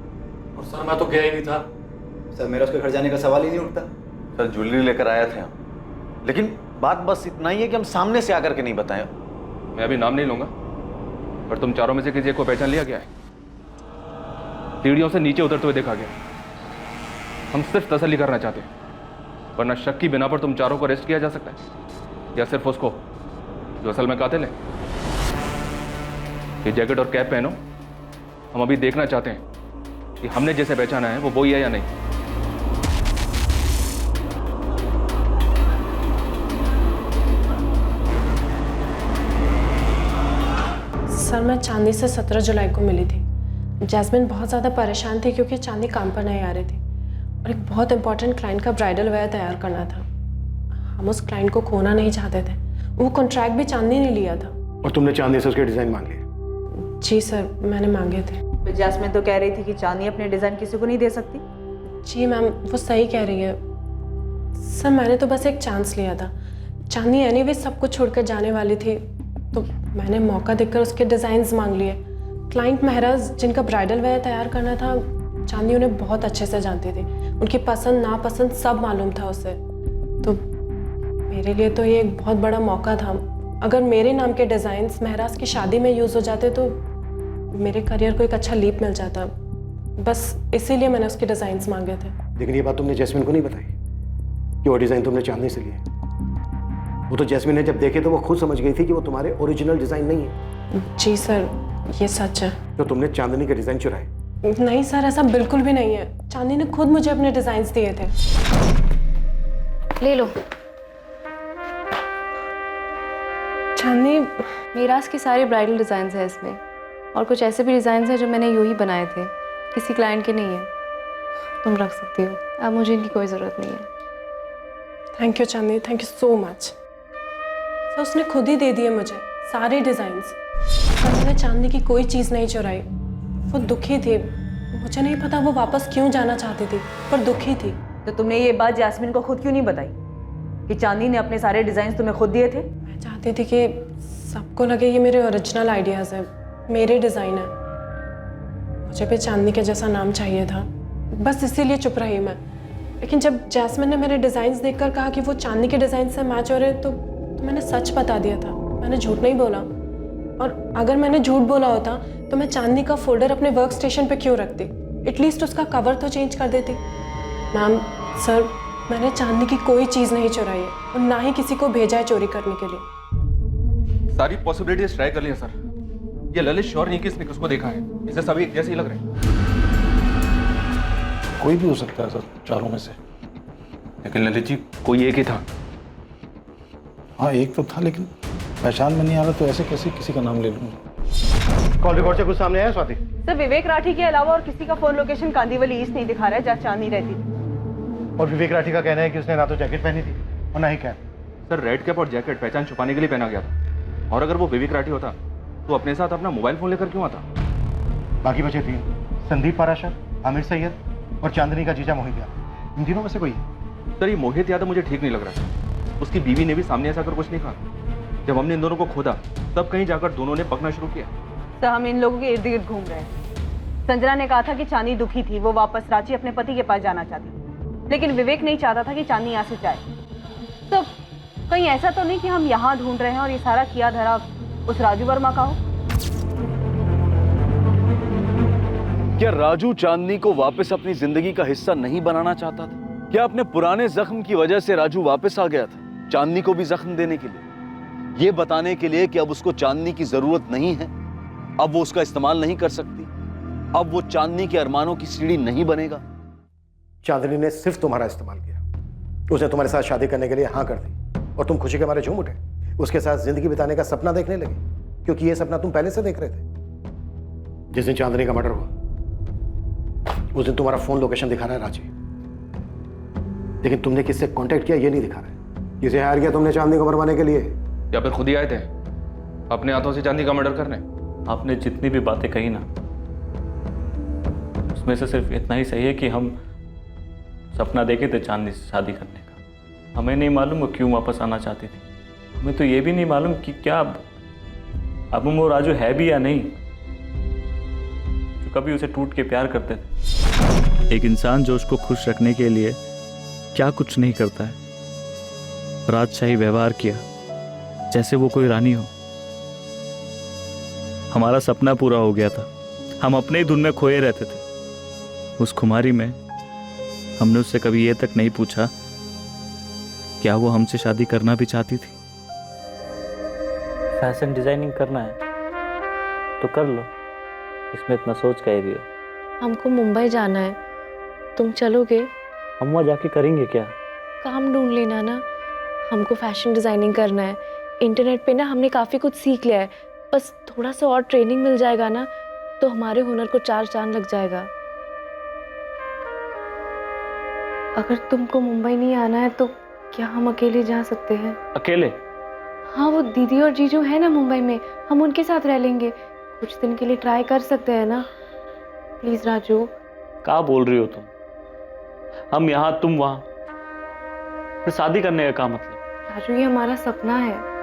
और सर मैं तो गया ही नहीं था। सर मेरा उसके घर जाने का सवाल ही नहीं उठता। सर ज्वेलरी लेकर आया थे हम, लेकिन बात बस इतना ही है कि हम सामने से आकर के नहीं बताएं। मैं अभी नाम नहीं लूंगा, पर तुम चारों में से किसी को पहचान लिया गया है? सीढ़ियों से नीचे उतरते हुए देखा गया। हम सिर्फ तसल्ली करना चाहते हैं, वरना शक की बिना पर तुम चारों को अरेस्ट किया जा सकता है, या सिर्फ उसको जो असल में कातिल है। ये जैकेट और कैप पहनो, हम अभी देखना चाहते हैं कि हमने जैसे पहचाना है वो वही है या नहीं। सर मैं चांदनी से 17 जुलाई को मिली थी। जैस्मिन बहुत ज़्यादा परेशान थी क्योंकि चांदनी काम पर नहीं आ रही थी और एक बहुत इंपॉर्टेंट क्लाइंट का ब्राइडल वेयर तैयार करना था। हम उस क्लाइंट को खोना नहीं चाहते थे। वो कॉन्ट्रैक्ट भी चांदनी ने लिया था। और तुमने चांदनी से उसके डिज़ाइन मांग लिए? जी सर, मैंने मांगे थे। जैस्मिन तो कह रही थी कि चांदनी अपने डिज़ाइन किसी को नहीं दे सकती। जी मैम, वो सही कह रही है। सर मैंने तो बस एक चांस लिया था। चांदनी एनीवे सब कुछ छोड़कर जाने वाली थी, तो मैंने मौका देखकर उसके डिज़ाइंस मांग लिए। क्लाइंट महराज जिनका ब्राइडल वेयर तैयार करना था, चांदनी उन्हें बहुत अच्छे से जानती थी। उनकी पसंद नापसंद सब मालूम था उसे। तो मेरे लिए तो ये एक बहुत बड़ा मौका था। अगर मेरे नाम के डिज़ाइंस महराज की शादी में यूज़ हो जाते तो मेरे करियर को एक अच्छा लीप मिल जाता। बस इसीलिए मैंने उसके डिज़ाइंस मांगे थे। लेकिन ये बात तुमने जैस्मिन को नहीं बताई कि वो डिज़ाइन तुमने चांदनी से लिए? वो तो जैस्मिन ने जब देखे तो वो खुद समझ गई थी कि वो तुम्हारे ओरिजिनल डिज़ाइन नहीं है। जी सर, ये सच है। तो तुमने चांदनी के डिज़ाइन चुराए? नहीं सर, ऐसा बिल्कुल भी नहीं है। चांदनी ने खुद मुझे अपने डिज़ाइंस दिए थे। ले लो। चांदनी, मीराज की सारी ब्राइडल डिज़ाइंस हैं इसमें, और कुछ ऐसे भी डिज़ाइंस हैं जो मैंने यूं ही बनाए थे, किसी क्लाइंट के नहीं है। तुम रख सकती हो, अब मुझे इनकी कोई ज़रूरत नहीं है। Thank you Chandni, thank you so much. Sir उसने खुद ही दे दिए मुझे सारे डिज़ाइंस। और मैंने चांदनी की कोई चीज़ नहीं चुराई। वो दुखी थी, मुझे नहीं पता वो वापस क्यों जाना चाहती थी, पर दुखी थी। तो तुमने ये बात जैस्मिन को खुद क्यों नहीं बताई कि चांदनी ने अपने सारे डिज़ाइन तुम्हें खुद दिए थे? मैं चाहती थी कि सबको लगे ये मेरे ओरिजिनल आइडियाज़ है, मेरे डिज़ाइन है। मुझे भी चांदनी के जैसा नाम चाहिए था, बस इसीलिए चुप रही मैं। लेकिन जब जैस्मिन ने मेरे डिज़ाइंस देखकर कहा कि वो चांदनी के डिज़ाइन से मैच हो रहे तो मैंने सच बता दिया था। मैंने झूठ नहीं बोला। और अगर मैंने झूठ बोला होता तो मैं चांदनी का फोल्डर अपने वर्क स्टेशन पर क्यों रखती? एटलीस्ट उसका कवर तो चेंज कर देती। मैम, सर, मैंने चांदनी की कोई चीज़ नहीं चुराई है और ना ही किसी को भेजा है चोरी करने के लिए। सारी पॉसिबिलिटीज ट्राई कर लिया सर। ये ललित श्योर नहीं कि इसने किसको देखा है, इसे सभी एक जैसे ही लग रहे हैं। कोई भी हो सकता है सर, चारों में से। लेकिन ललित जी, कोई एक ही था। हाँ एक तो था, लेकिन पहचान में नहीं आ रहा, तो ऐसे कैसे किसी का नाम ले लूंगा? कॉल रिकॉर्ड से कुछ सामने आया स्वाति? सर विवेक राठी के अलावा और किसी का फोन लोकेशन कांदीवली ईस्ट नहीं दिखा रहा है जहाँ चांदनी रहती थी। और विवेक राठी का कहना है कि उसने ना तो जैकेट पहनी थी और ना ही कैप। सर रेड कैप और जैकेट पहचान छुपाने के लिए पहना गया था, और अगर वो विवेक राठी होता तो अपने साथ अपना मोबाइल फोन लेकर क्यों आता? बाकी बचे तीन, संदीप पाराशर, आमिर सैयद और चांदनी का जीजा मोहित यादव। इन तीनों में से कोई है? सर ये मोहित यादव मुझे ठीक नहीं लग रहा। उसकी बीवी ने भी सामने ऐसा कर कुछ नहीं कहा। जब हमने इन दोनों को खोदा तब कहीं जाकर दोनों ने पकना शुरू किया। सर हम इन लोगों के इर्द गिर्द घूम रहे हैं। संजना ने कहा था कि चांदनी दुखी थी, वो वापस रांची अपने पति के पास जाना चाहती थी, लेकिन विवेक नहीं चाहता था कि चांदनी यहाँ से जाए। तो कहीं ऐसा तो नहीं कि हम यहाँ ढूंढ रहे हैं और ये सारा किया धरा उस राजू वर्मा का हो? क्या राजू चांदनी को वापस अपनी जिंदगी का हिस्सा नहीं बनाना चाहता था? क्या अपने पुराने जख्म की वजह से राजू वापस आ गया था चांदनी को भी जख्म देने के लिए, ये बताने के लिए कि अब उसको चांदनी की जरूरत नहीं है, अब वो उसका इस्तेमाल नहीं कर सकती, अब वो चांदनी के अरमानों की सीढ़ी नहीं बनेगा? चांदनी ने सिर्फ तुम्हारा इस्तेमाल किया। उसने तुम्हारे साथ शादी करने के लिए हाँ कर दी और तुम खुशी के मारे झूम उठे। उसके साथ जिंदगी बिताने का सपना देखने लगे, क्योंकि ये सपना तुम पहले से देख रहे थे। जिस दिन चांदनी का मर्डर हुआ उस दिन तुम्हारा फोन लोकेशन दिखा रहा है रांची, लेकिन तुमने किससे कांटेक्ट किया ये नहीं दिखा रहा है। किसे हायर किया तुमने चांदनी को मरवाने के लिए, या फिर खुद ही आए थे अपने हाथों से चांदनी का मर्डर करने? आपने जितनी भी बातें कही ना, उसमें से सिर्फ इतना ही सही है कि हम सपना देखे थे चांदनी से शादी करने का। हमें नहीं मालूम वो क्यों वापस आना चाहती थी। हमें तो ये भी नहीं मालूम कि क्या अब वो राजू है भी या नहीं, जो कभी उसे टूट के प्यार करते थे। एक इंसान जो उसको खुश रखने के लिए क्या कुछ नहीं करता है। राजशाही व्यवहार किया जैसे वो कोई रानी हो। हमारा सपना पूरा हो गया था, हम अपने ही धुन में खोए रहते थे। उस खुमारी में हमने उससे कभी ये तक नहीं पूछा क्या वो हमसे शादी करना भी चाहती थी। फैशन डिजाइनिंग करना है तो कर लो, इसमें इतना सोच कह रही हो। हमको मुंबई जाना है, तुम चलोगे? हम वहाँ जाके करेंगे क्या? काम ढूंढ लेना ना। हमको फैशन डिजाइनिंग करना है। इंटरनेट पे ना हमने काफ़ी कुछ सीख लिया है, बस थोड़ा सा और ट्रेनिंग मिल जाएगा ना तो हमारे हुनर को 4 चांद लग जाएगा। अगर तुमको मुंबई नहीं आना है तो क्या हम अकेले जा सकते हैं? अकेले? हाँ, वो दीदी और जीजू है ना मुंबई में, हम उनके साथ रह लेंगे। कुछ दिन के लिए ट्राई कर सकते हैं ना? प्लीज राजू। क्या बोल रही हो तुम? हम यहाँ तुम वहाँ, फिर शादी करने का क्या मतलब? राजू ये हमारा सपना है।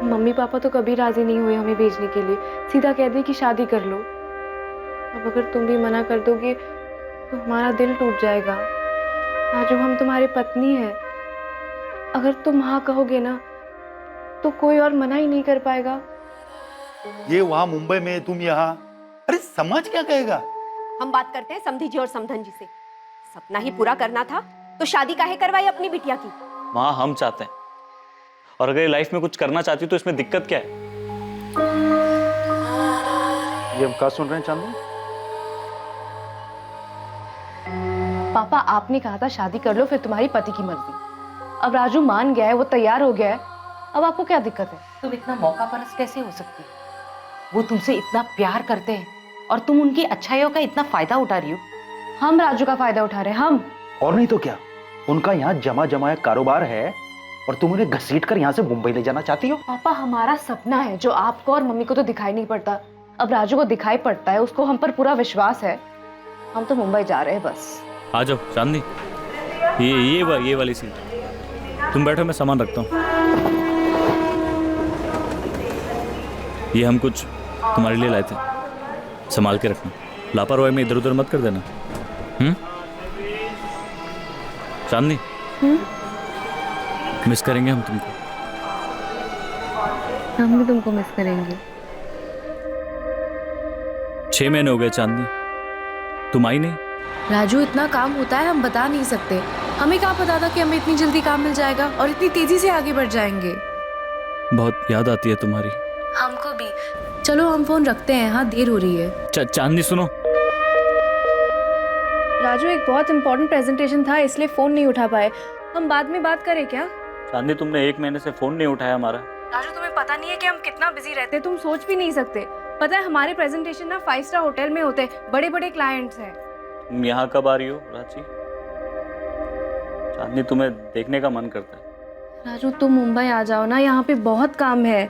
मम्मी पापा तो कभी राजी नहीं हुए हमें भेजने के लिए, सीधा कह दिए कि शादी कर लो। अब अगर तुम भी मना कर दोगे तो हमारा दिल टूट जाएगा। राजू हम तुम्हारी पत्नी है, अगर तुम हाँ कहोगे ना तो कोई और मना ही नहीं कर पाएगा। ये वहां मुंबई में, तुम यहाँ, अरे समाज क्या कहेगा? हम बात करते हैं समधी जी और समधन जी से। सपना ही पूरा करना था तो शादी काहे करवाई अपनी बिटिया की? वहाँ हम चाहते हैं, और अगर ये लाइफ में कुछ करना चाहती हो तो इसमें दिक्कत क्या है? ये हम क्या सुन रहे हैं चांदनी? पापा आपने कहा था शादी कर लो फिर तुम्हारी पति की मर्जी। अब राजू मान गया है, वो तैयार हो गया है, अब आपको क्या दिक्कत है? तुम इतना मौका परस्त कैसे हो सकती है? वो तुमसे इतना प्यार करते हैं और तुम उनकी अच्छाइयों का इतना फायदा उठा रही हो। हम राजू का फायदा उठा रहे हैं, हम। और नहीं तो क्या, उनका यहाँ जमा जमाया कारोबार है और तुम उन्हें घसीट कर यहाँ से मुंबई ले जाना चाहती हो। पापा हमारा सपना है जो आपको और मम्मी को तो दिखाई नहीं पड़ता, अब राजू को दिखाई पड़ता है, उसको हम पर पूरा विश्वास है। हम तो मुंबई जा रहे हैं बस। आ जाओ चांदनी, ये वाली सीट, तुम बैठो, मैं सामान रखता हूँ। ये हम कुछ तुम्हारे लिए लाए थे, संभाल के रखना, लापरवाही में इधर उधर मत कर देना। चांदनी, मिस करेंगे हम तुमको। हम भी तुमको मिस करेंगे। 6 महीने हो गए चांदनी, तुम आई नहीं। राजू इतना काम होता है हम बता नहीं सकते, हमें क्या पता था कि हमें इतनी जल्दी काम मिल जाएगा और इतनी तेजी से आगे बढ़ जाएंगे। बहुत याद आती है तुम्हारी। हमको भी। चलो हम फोन रखते हैं, हाँ देर हो रही है। चांदनी सुनो। राजू एक बहुत इंपॉर्टेंट प्रेजेंटेशन था इसलिए फोन नहीं उठा पाए, हम बाद में बात करें क्या? चांदनी तुमने 1 महीने से फोन नहीं उठाया हमारा। राजू तुम्हें पता नहीं है कि हम कितना बिजी रहते हैं, तुम सोच भी नहीं सकते। पता है हमारे प्रेजेंटेशन ना 5 स्टार होटल में होते हैं, बड़े बड़े क्लाइंट्स हैं। तुम यहाँ कब आ रही हो रांची? चांदनी तुम्हें देखने का मन करता है। राजू तुम मुंबई आ जाओ ना, यहाँ पे बहुत काम है,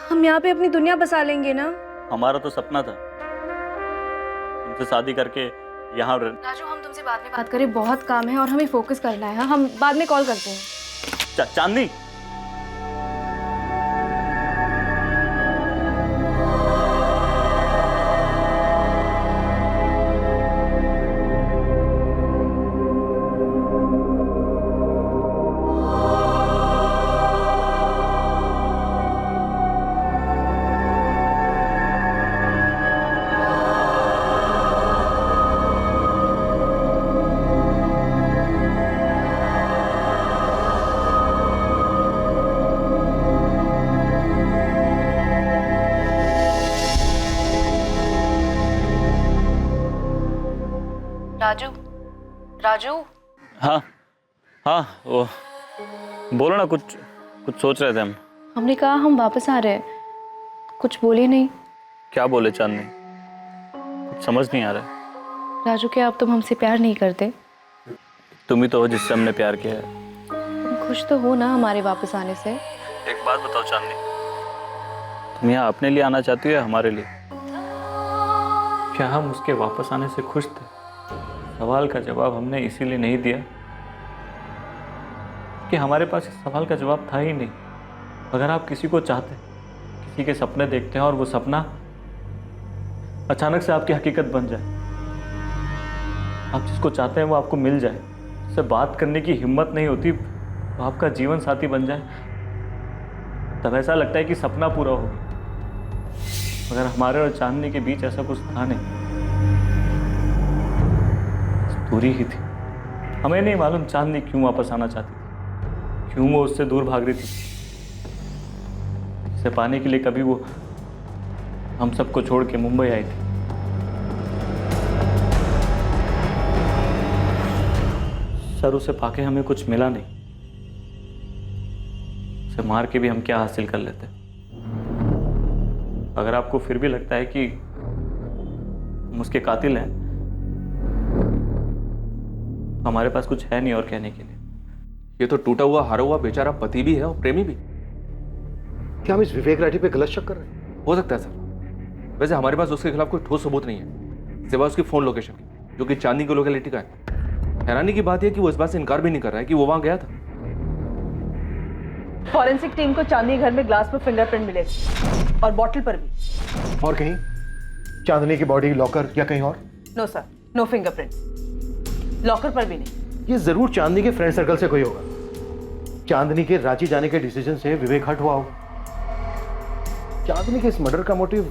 हम यहाँ पे अपनी दुनिया बसा लेंगे ना। हमारा तो सपना था तुमसे शादी करके यहाँ। राजू हम तुमसे बाद में बात करें, बहुत काम है और हमें फोकस करना है, हम बाद में कॉल करते हैं। चांदनी, राजू, राजू। हाँ हाँ, वो बोलो ना, कुछ सोच रहे थे हम। हमने कहा हम वापस आ रहे हैं, कुछ बोले नहीं। क्या बोले चांदनी? कुछ समझ नहीं आ रहा। राजू क्या अब तुम हमसे प्यार नहीं करते? तुम ही तो हो जिससे हमने प्यार किया है। तुम खुश तो हो ना हमारे वापस आने से? एक बात बताओ चांदनी, तुम यहाँ अपने लिए आना चाहती हो या हमारे लिए? क्या हम उसके वापस आने से खुश थे? सवाल का जवाब हमने इसीलिए नहीं दिया क्योंकि हमारे पास इस सवाल का जवाब था ही नहीं। अगर आप किसी को चाहते, किसी के सपने देखते हैं और वो सपना अचानक से आपकी हकीकत बन जाए, आप जिसको चाहते हैं वो आपको मिल जाए, उससे बात करने की हिम्मत नहीं होती, वो आपका जीवन साथी बन जाए, तब ऐसा लगता है कि सपना पूरा हो गया। मगर हमारे और चांदनी के बीच ऐसा कुछ था नहीं, दूरी ही थी। हमें नहीं मालूम चांदनी क्यों वापस आना चाहती थी, क्यों वो उससे दूर भाग रही थी। इसे पाने के लिए कभी वो हम सबको छोड़ के मुंबई आई थी। सर, उसे पाके हमें कुछ मिला नहीं, उसे मार के भी हम क्या हासिल कर लेते। अगर आपको फिर भी लगता है कि हम उसके कातिल हैं, तो हमारे पास कुछ है नहीं और कहने के लिए। ये तो टूटा हुआ हारा हुआ बेचारा पति भी है और प्रेमी भी। क्या हम इस विवेक राठी पे गलत शक कर रहे हैं? हो सकता है सर। वैसे हमारे पास उसके खिलाफ कोई ठोस सबूत नहीं है, सिवाय उसकी फोन लोकेशन की, जो कि चांदनी की लोकेलिटी का है। हैरानी की बात यह कि वो इस बात से इनकार भी नहीं कर रहा है कि वो वहां गया था। फॉरेंसिक टीम को चांदनी घर में ग्लास पर फिंगरप्रिंट मिले थे और बॉटल पर भी। और कहीं चांदनी की बॉडी, लॉकर या कहीं और? No sir, no fingerprint, locker पर भी नहीं। ये जरूर चांदनी के फ्रेंड सर्कल से कोई होगा। चांदनी के रांची जाने के डिसीजन से विवेक हट हुआ होगा। चांदनी के इस मर्डर का मोटिव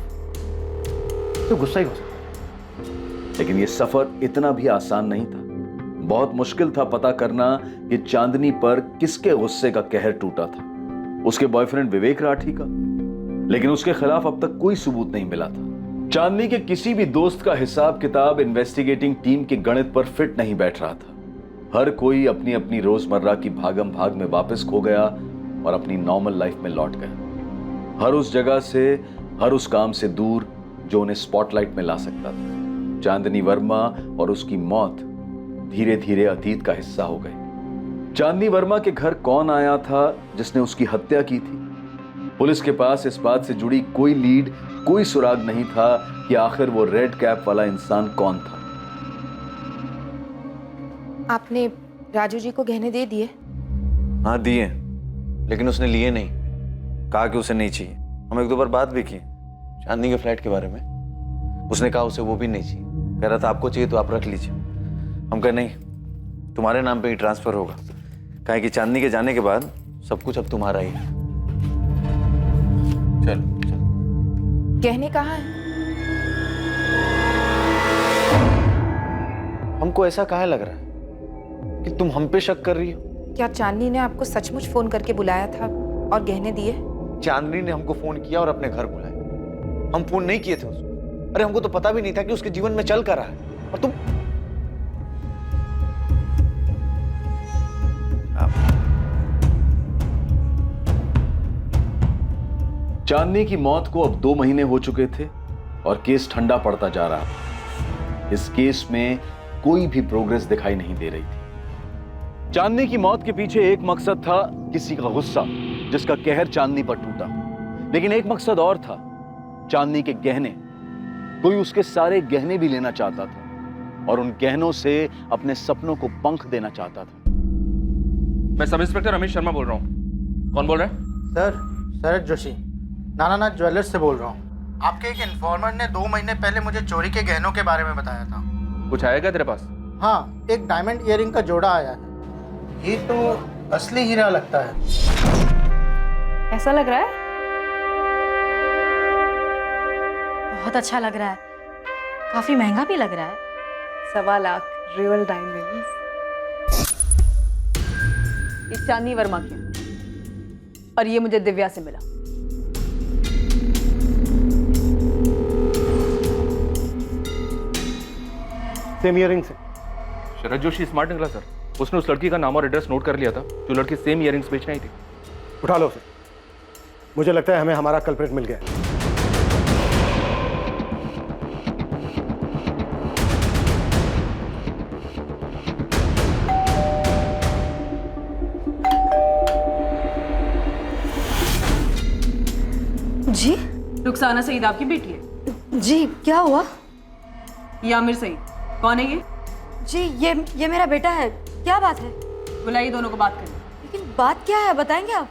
तो गुस्सा ही हो सकता है। लेकिन ये सफर इतना भी आसान नहीं था। बहुत मुश्किल था पता करना कि चांदनी पर किसके गुस्से का कहर टूटा था, उसके बॉयफ्रेंड विवेक राठी का। लेकिन उसके खिलाफ अब तक कोई सबूत नहीं मिला था। चांदनी के किसी भी दोस्त का हिसाब किताब इन्वेस्टिगेटिंग टीम के गणित पर फिट नहीं बैठ रहा था। हर कोई अपनी अपनी रोजमर्रा की भागम भाग में वापस खो गया और अपनी नॉर्मल लाइफ में लौट गया, हर उस जगह से, हर उस काम से दूर जो उन्हें स्पॉटलाइट में ला सकता था। चांदनी वर्मा और उसकी मौत धीरे धीरे अतीत का हिस्सा हो गई। चांदनी वर्मा के घर कौन आया था जिसने उसकी हत्या की थी? पुलिस के पास इस बात से जुड़ी कोई लीड, कोई सुराग नहीं था कि आखिर वो रेड कैप वाला इंसान कौन था। आपने राजू जी को गहने दे दिए? हाँ दिए, लेकिन उसने लिए नहीं, कहा कि उसे नहीं चाहिए। हम एक दो बार बात भी की चांदनी के फ्लैट के बारे में, उसने कहा उसे वो भी नहीं चाहिए, कह रहा था आपको चाहिए तो आप रख लीजिए। हम कहे नहीं, तुम्हारे नाम पे ही ट्रांसफर होगा, कहा कि चांदनी के जाने के बाद सब कुछ अब तुम्हारा ही है। चल चल। गहने कहाँ हैं? हमको ऐसा काहे लग रहा है कि तुम हम पे शक कर रही हो? क्या चांदनी ने आपको सचमुच फोन करके बुलाया था और गहने दिए? चांदनी ने हमको फोन किया और अपने घर बुलाया, हम फोन नहीं किए थे उसको। अरे हमको तो पता भी नहीं था कि उसके जीवन में चल कर रहा है, और तुम चांदनी की मौत को अब 2 महीने हो चुके थे और केस ठंडा पड़ता जा रहा था। इस केस में कोई भी प्रोग्रेस दिखाई नहीं दे रही थी। चांदनी की मौत के पीछे एक मकसद था, किसी का गुस्सा जिसका कहर चांदनी पर टूटा। लेकिन एक मकसद और था, चांदनी के गहने। कोई उसके सारे गहने भी लेना चाहता था और उन गहनों से अपने सपनों को पंख देना चाहता था। मैं सब इंस्पेक्टर रमेश शर्मा बोल रहा हूँ। कौन बोल रहा है? सर, शरद जोशी, नानानाथ ज्वेलर्स से बोल रहा हूँ। आपके एक इन्फॉर्मर ने 2 महीने पहले मुझे चोरी के गहनों के बारे में बताया था। कुछ आया क्या तेरे पास? हाँ, एक डायमंड ईयरिंग का जोड़ा आया है। ये तो असली हीरा लगता है। ऐसा लग रहा है? बहुत अच्छा लग रहा है, काफी महंगा भी लग रहा है। 1.25 लाख रियल डायमंड्स। ये चांदनी वर्मा की और ये मुझे दिव्या से मिला। सेम ईयरिंग से। शरद जोशी स्मार्ट निकला सर। उसने उस लड़की का नाम और एड्रेस नोट कर लिया था जो लड़की सेम ईयरिंग्स बेचने आई थी। उठा लो उसे। मुझे लगता है हमें हमारा कल्प्रेट मिल गया। जी? रुखसाना सईद आपकी बेटी है? जी, क्या हुआ? ये आमिर सईद, कौन है ये? जी, ये मेरा बेटा है। क्या बात है? बुलाइए दोनों को बात करें। लेकिन बात क्या है बताएंगे आप?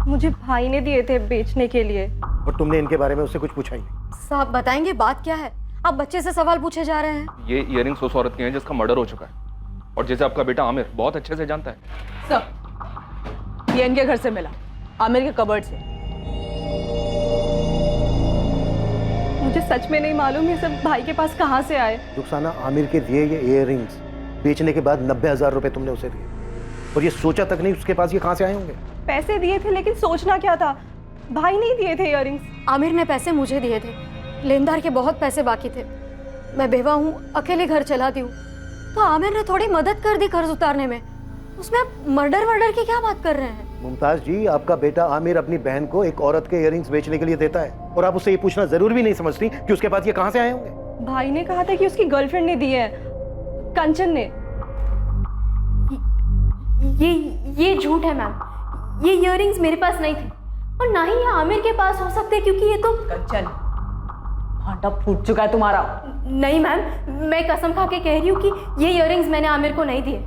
मुझे भाई ने दिए थे बेचने के लिए। और तुमने इनके बारे में उससे कुछ पूछा ही नहीं? साहब बताएंगे बात क्या है? आप बच्चे से सवाल पूछे जा रहे हैं। ये इयररिंग्स उस औरत की हैं जिसका मर्डर हो चुका है और जिसे आपका बेटा आमिर बहुत अच्छे से जानता है। सब ये इनके घर से मिला, आमिर के कबर्ड से। मुझे सच में नहीं मालूम ये सब भाई के पास कहाँ से आए। रुखसाना, आमिर के दिए ये इयररिंग्स बेचने के बाद 90,000 रुपए तुमने उसे दिए और ये सोचा तक नहीं उसके पास ये कहाँ से आए होंगे? पैसे दिए थे लेकिन सोचना क्या था, भाई नहीं दिए थे इयररिंग्स। आमिर ने पैसे मुझे दिए थे, लेनदार के बहुत पैसे बाकी थे। मैं बेवा हूँ, अकेले घर चलाती हूँ, तो आमिर ने थोड़ी मदद कर दी कर्ज उतारने में। उसमें आप मर्डर की क्या बात कर रहे हैं? मुमताज जी, आपका बेटा आमिर अपनी बहन को एक औरत के इयररिंग्स बेचने के लिए देता है और आप उससे ये पूछना जरूर भी नहीं समझती कि उसके पास ये कहाँ से आए होंगे? भाई ने कहा था कि उसकी गर्लफ्रेंड ने दिए हैं, कंचन ने। ये झूठ है मैम। ये इयररिंग्स मेरे पास नहीं थे और ना ही ये आमिर के पास हो सकते, क्योंकि ये तो कंचन भांडा फूट चुका है तुम्हारा। नहीं मैम, मैं कसम खा के कह रही हूँ कि ये इयररिंग्स मैंने आमिर को नहीं दिए।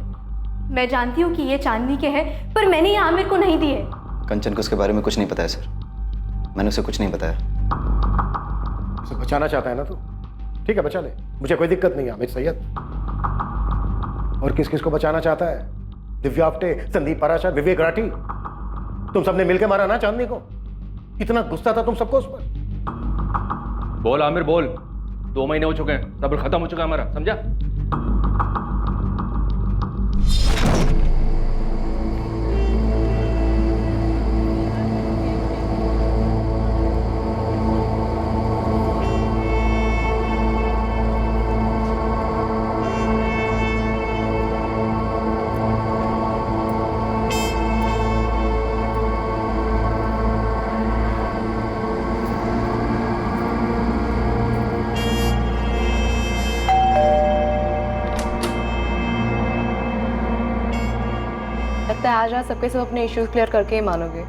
मैं जानती हूँ कि ये चांदनी के हैं, पर मैंने ये आमिर को नहीं दिए। कंचन को उसके बारे में कुछ नहीं पता है सर, मैंने उसे कुछ नहीं बताया। उसे बचाना चाहता है ना तू? ठीक है, बचा ले, मुझे कोई दिक्कत नहीं है। आमिर सैयद और किस किस को बचाना चाहता है? दिव्या आप्टे, संदीप पाराशर, विवेक राठी, तुम सबने मिलकर मारा ना चांदनी को। इतना गुस्सा था तुम सबको उस पर। बोल आमिर बोल, 2 महीने हो चुके हैं, सब्र खत्म हो चुका है हमारा, समझा? लगता है आज रात सबके सब अपने इश्यूज क्लियर करके ही मानोगे।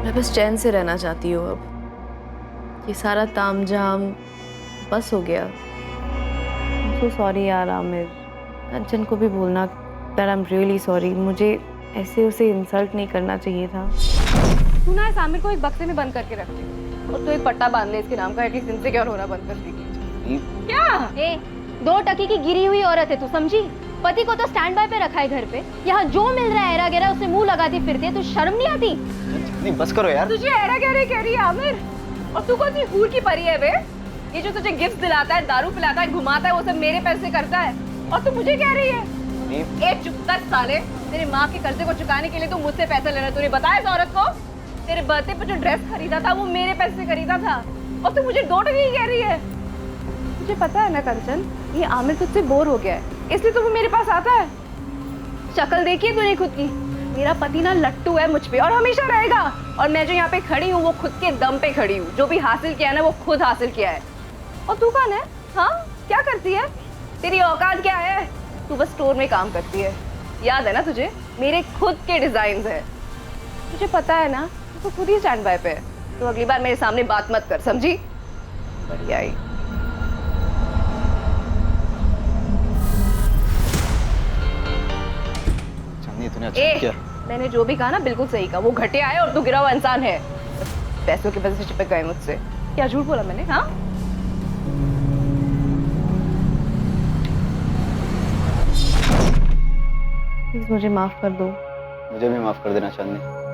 मैं बस चैन से रहना चाहती हूँ अब। ये सारा तामझाम बस हो गया। सो सॉरी यार आमिर, कंचन को भी बोलना that I am really sorry. मुझे ऐसे उसे इंसल्ट नहीं करना चाहिए था। तू ना इस आमिर को एक बक्से में बंद करके रख ले और तू एक पट्टा बांध ले इसके नाम का, एटलीस्ट इनसिक्योर होना बंद कर देगी। क्या? 2 टकी की गिरी हुई औरत है, तू समझी? पति को तो स्टैंड बाय पे रखा है घर पे, यहाँ जो मिल रहा है एरा गेरा उससे मुंह लगाती फिरती है। तू शर्म नहीं आती? नहीं बस करो यार। तुझे एरा गेरा कह रही है आमिर, और तू कौन सी हूर की परी है बे? ये जो तुझे गिफ्ट दिलाता है, दारू पिलाता है, घुमाता है, वो सब मेरे पैसे करता है और तू मुझे कह रही है? ए चुप कर साले, तेरे माँ के कर्जे को चुकाने के लिए तू मुझसे पैसे ले रहा है। तूने बताया इस औरत को? तेरे बर्थडे पे जो ड्रेस खरीदा था वो मेरे पैसे से खरीदा था और तू मुझे 2 टकी कह रही है। मुझे पता है ना कंचन, ये आमिर तुझसे बोर हो गया है, इसलिए तो वो मेरे पास आता है। शक्ल देखी है तूने खुद की? मेरा पति ना लट्टू है मुझ पे और हमेशा रहेगा। और मैं जो यहाँ पे खड़ी हूँ वो खुद के दम पे खड़ी हूँ। जो भी हासिल किया है ना वो खुद हासिल किया है। और तू कौन है? हाँ, क्या करती है? तेरी औकात क्या है? तू बस स्टोर में काम करती है, याद है ना तुझे? मेरे खुद के डिजाइन है, तुझे पता है ना? तू खुद ही स्टैंड बाय पे है, तो अगली बार मेरे सामने बात मत कर, समझी? बढ़िया ही। तूने अच्छा किया। मैंने जो भी कहा ना बिल्कुल सही कहा। वो घटिया है और तू गिरा हुआ इंसान है। पैसों की वजह से चिपक गए मुझसे। क्या झूठ बोला मैंने? हाँ, प्लीज मुझे माफ कर दो। मुझे भी माफ कर देना चांदनी।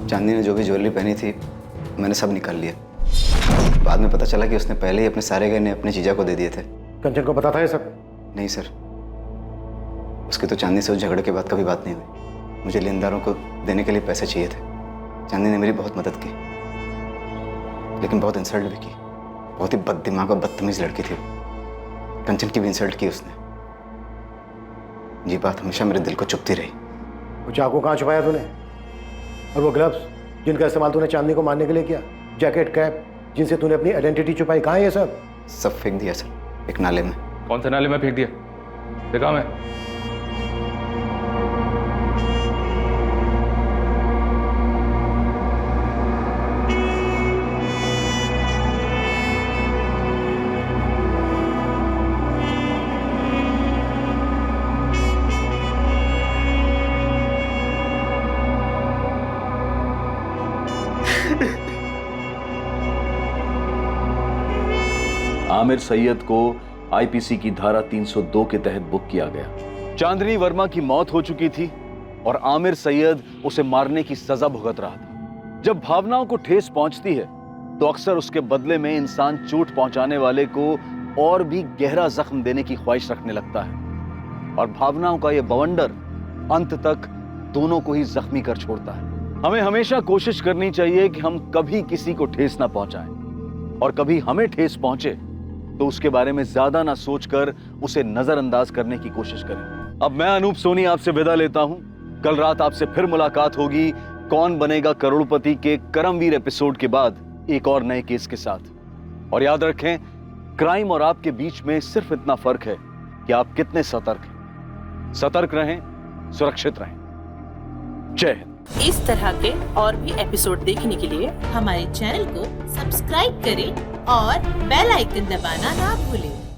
चांदनी ने जो भी ज्वेलरी पहनी थी मैंने सब निकाल लिया। बाद में पता चला कि उसने पहले ही अपने सारे गहने अपने जीजा को दे दिए थे। कंचन को पता था ये सब? नहीं सर, उसके तो चांदनी से उस झगड़े के बाद कभी बात नहीं हुई। मुझे लेनदारों को देने के लिए पैसे चाहिए थे। चांदनी ने मेरी बहुत मदद की, लेकिन बहुत इंसल्ट भी की। बहुत ही बददिमाग और बदतमीज लड़की थी। कंचन की भी इंसल्ट की उसने। ये बात हमेशा मेरे दिल को चुभती रही। वो चाकू कहाँ छुपाया तूने? और वो ग्लव्स जिनका इस्तेमाल तूने चांदनी को मारने के लिए किया, जैकेट, कैप जिनसे तूने अपनी आइडेंटिटी छुपाई, कहाँ है ये सब? सब फेंक दिया सर, एक नाले में। कौन से नाले में फेंक दिया? देखा मैं। आमिर सैयद को आईपीसी की धारा 302 के तहत बुक किया गया। चांदनी वर्मा की मौत हो चुकी थी और आमिर सैयद उसे मारने की सजा भुगत रहा था। जब भावनाओं को ठेस पहुंचती है तो अक्सर उसके बदले में इंसान चोट पहुंचाने वाले को और भी गहरा जख्म देने की ख्वाहिश रखने लगता है और भावनाओं का यह बवंडर अंत तक दोनों को ही जख्मी कर छोड़ता है। हमें हमेशा कोशिश करनी चाहिए कि हम कभी किसी को ठेस ना पहुंचाएं और कभी हमें ठेस पहुंचे तो उसके बारे में ज्यादा ना सोचकर उसे नजरअंदाज करने की कोशिश करें। अब मैं अनूप सोनी आपसे विदा लेता हूं। कल रात आपसे फिर मुलाकात होगी कौन बनेगा करोड़पति के करमवीर एपिसोड के बाद एक और नए केस के साथ। और याद रखें, क्राइम और आपके बीच में सिर्फ इतना फर्क है कि आप कितने सतर्क हैं। सतर्क रहें, सुरक्षित रहें। जय हिंद। इस तरह के और भी एपिसोड देखने के लिए हमारे चैनल को सब्सक्राइब करें और बेल आइकन दबाना ना भूलें।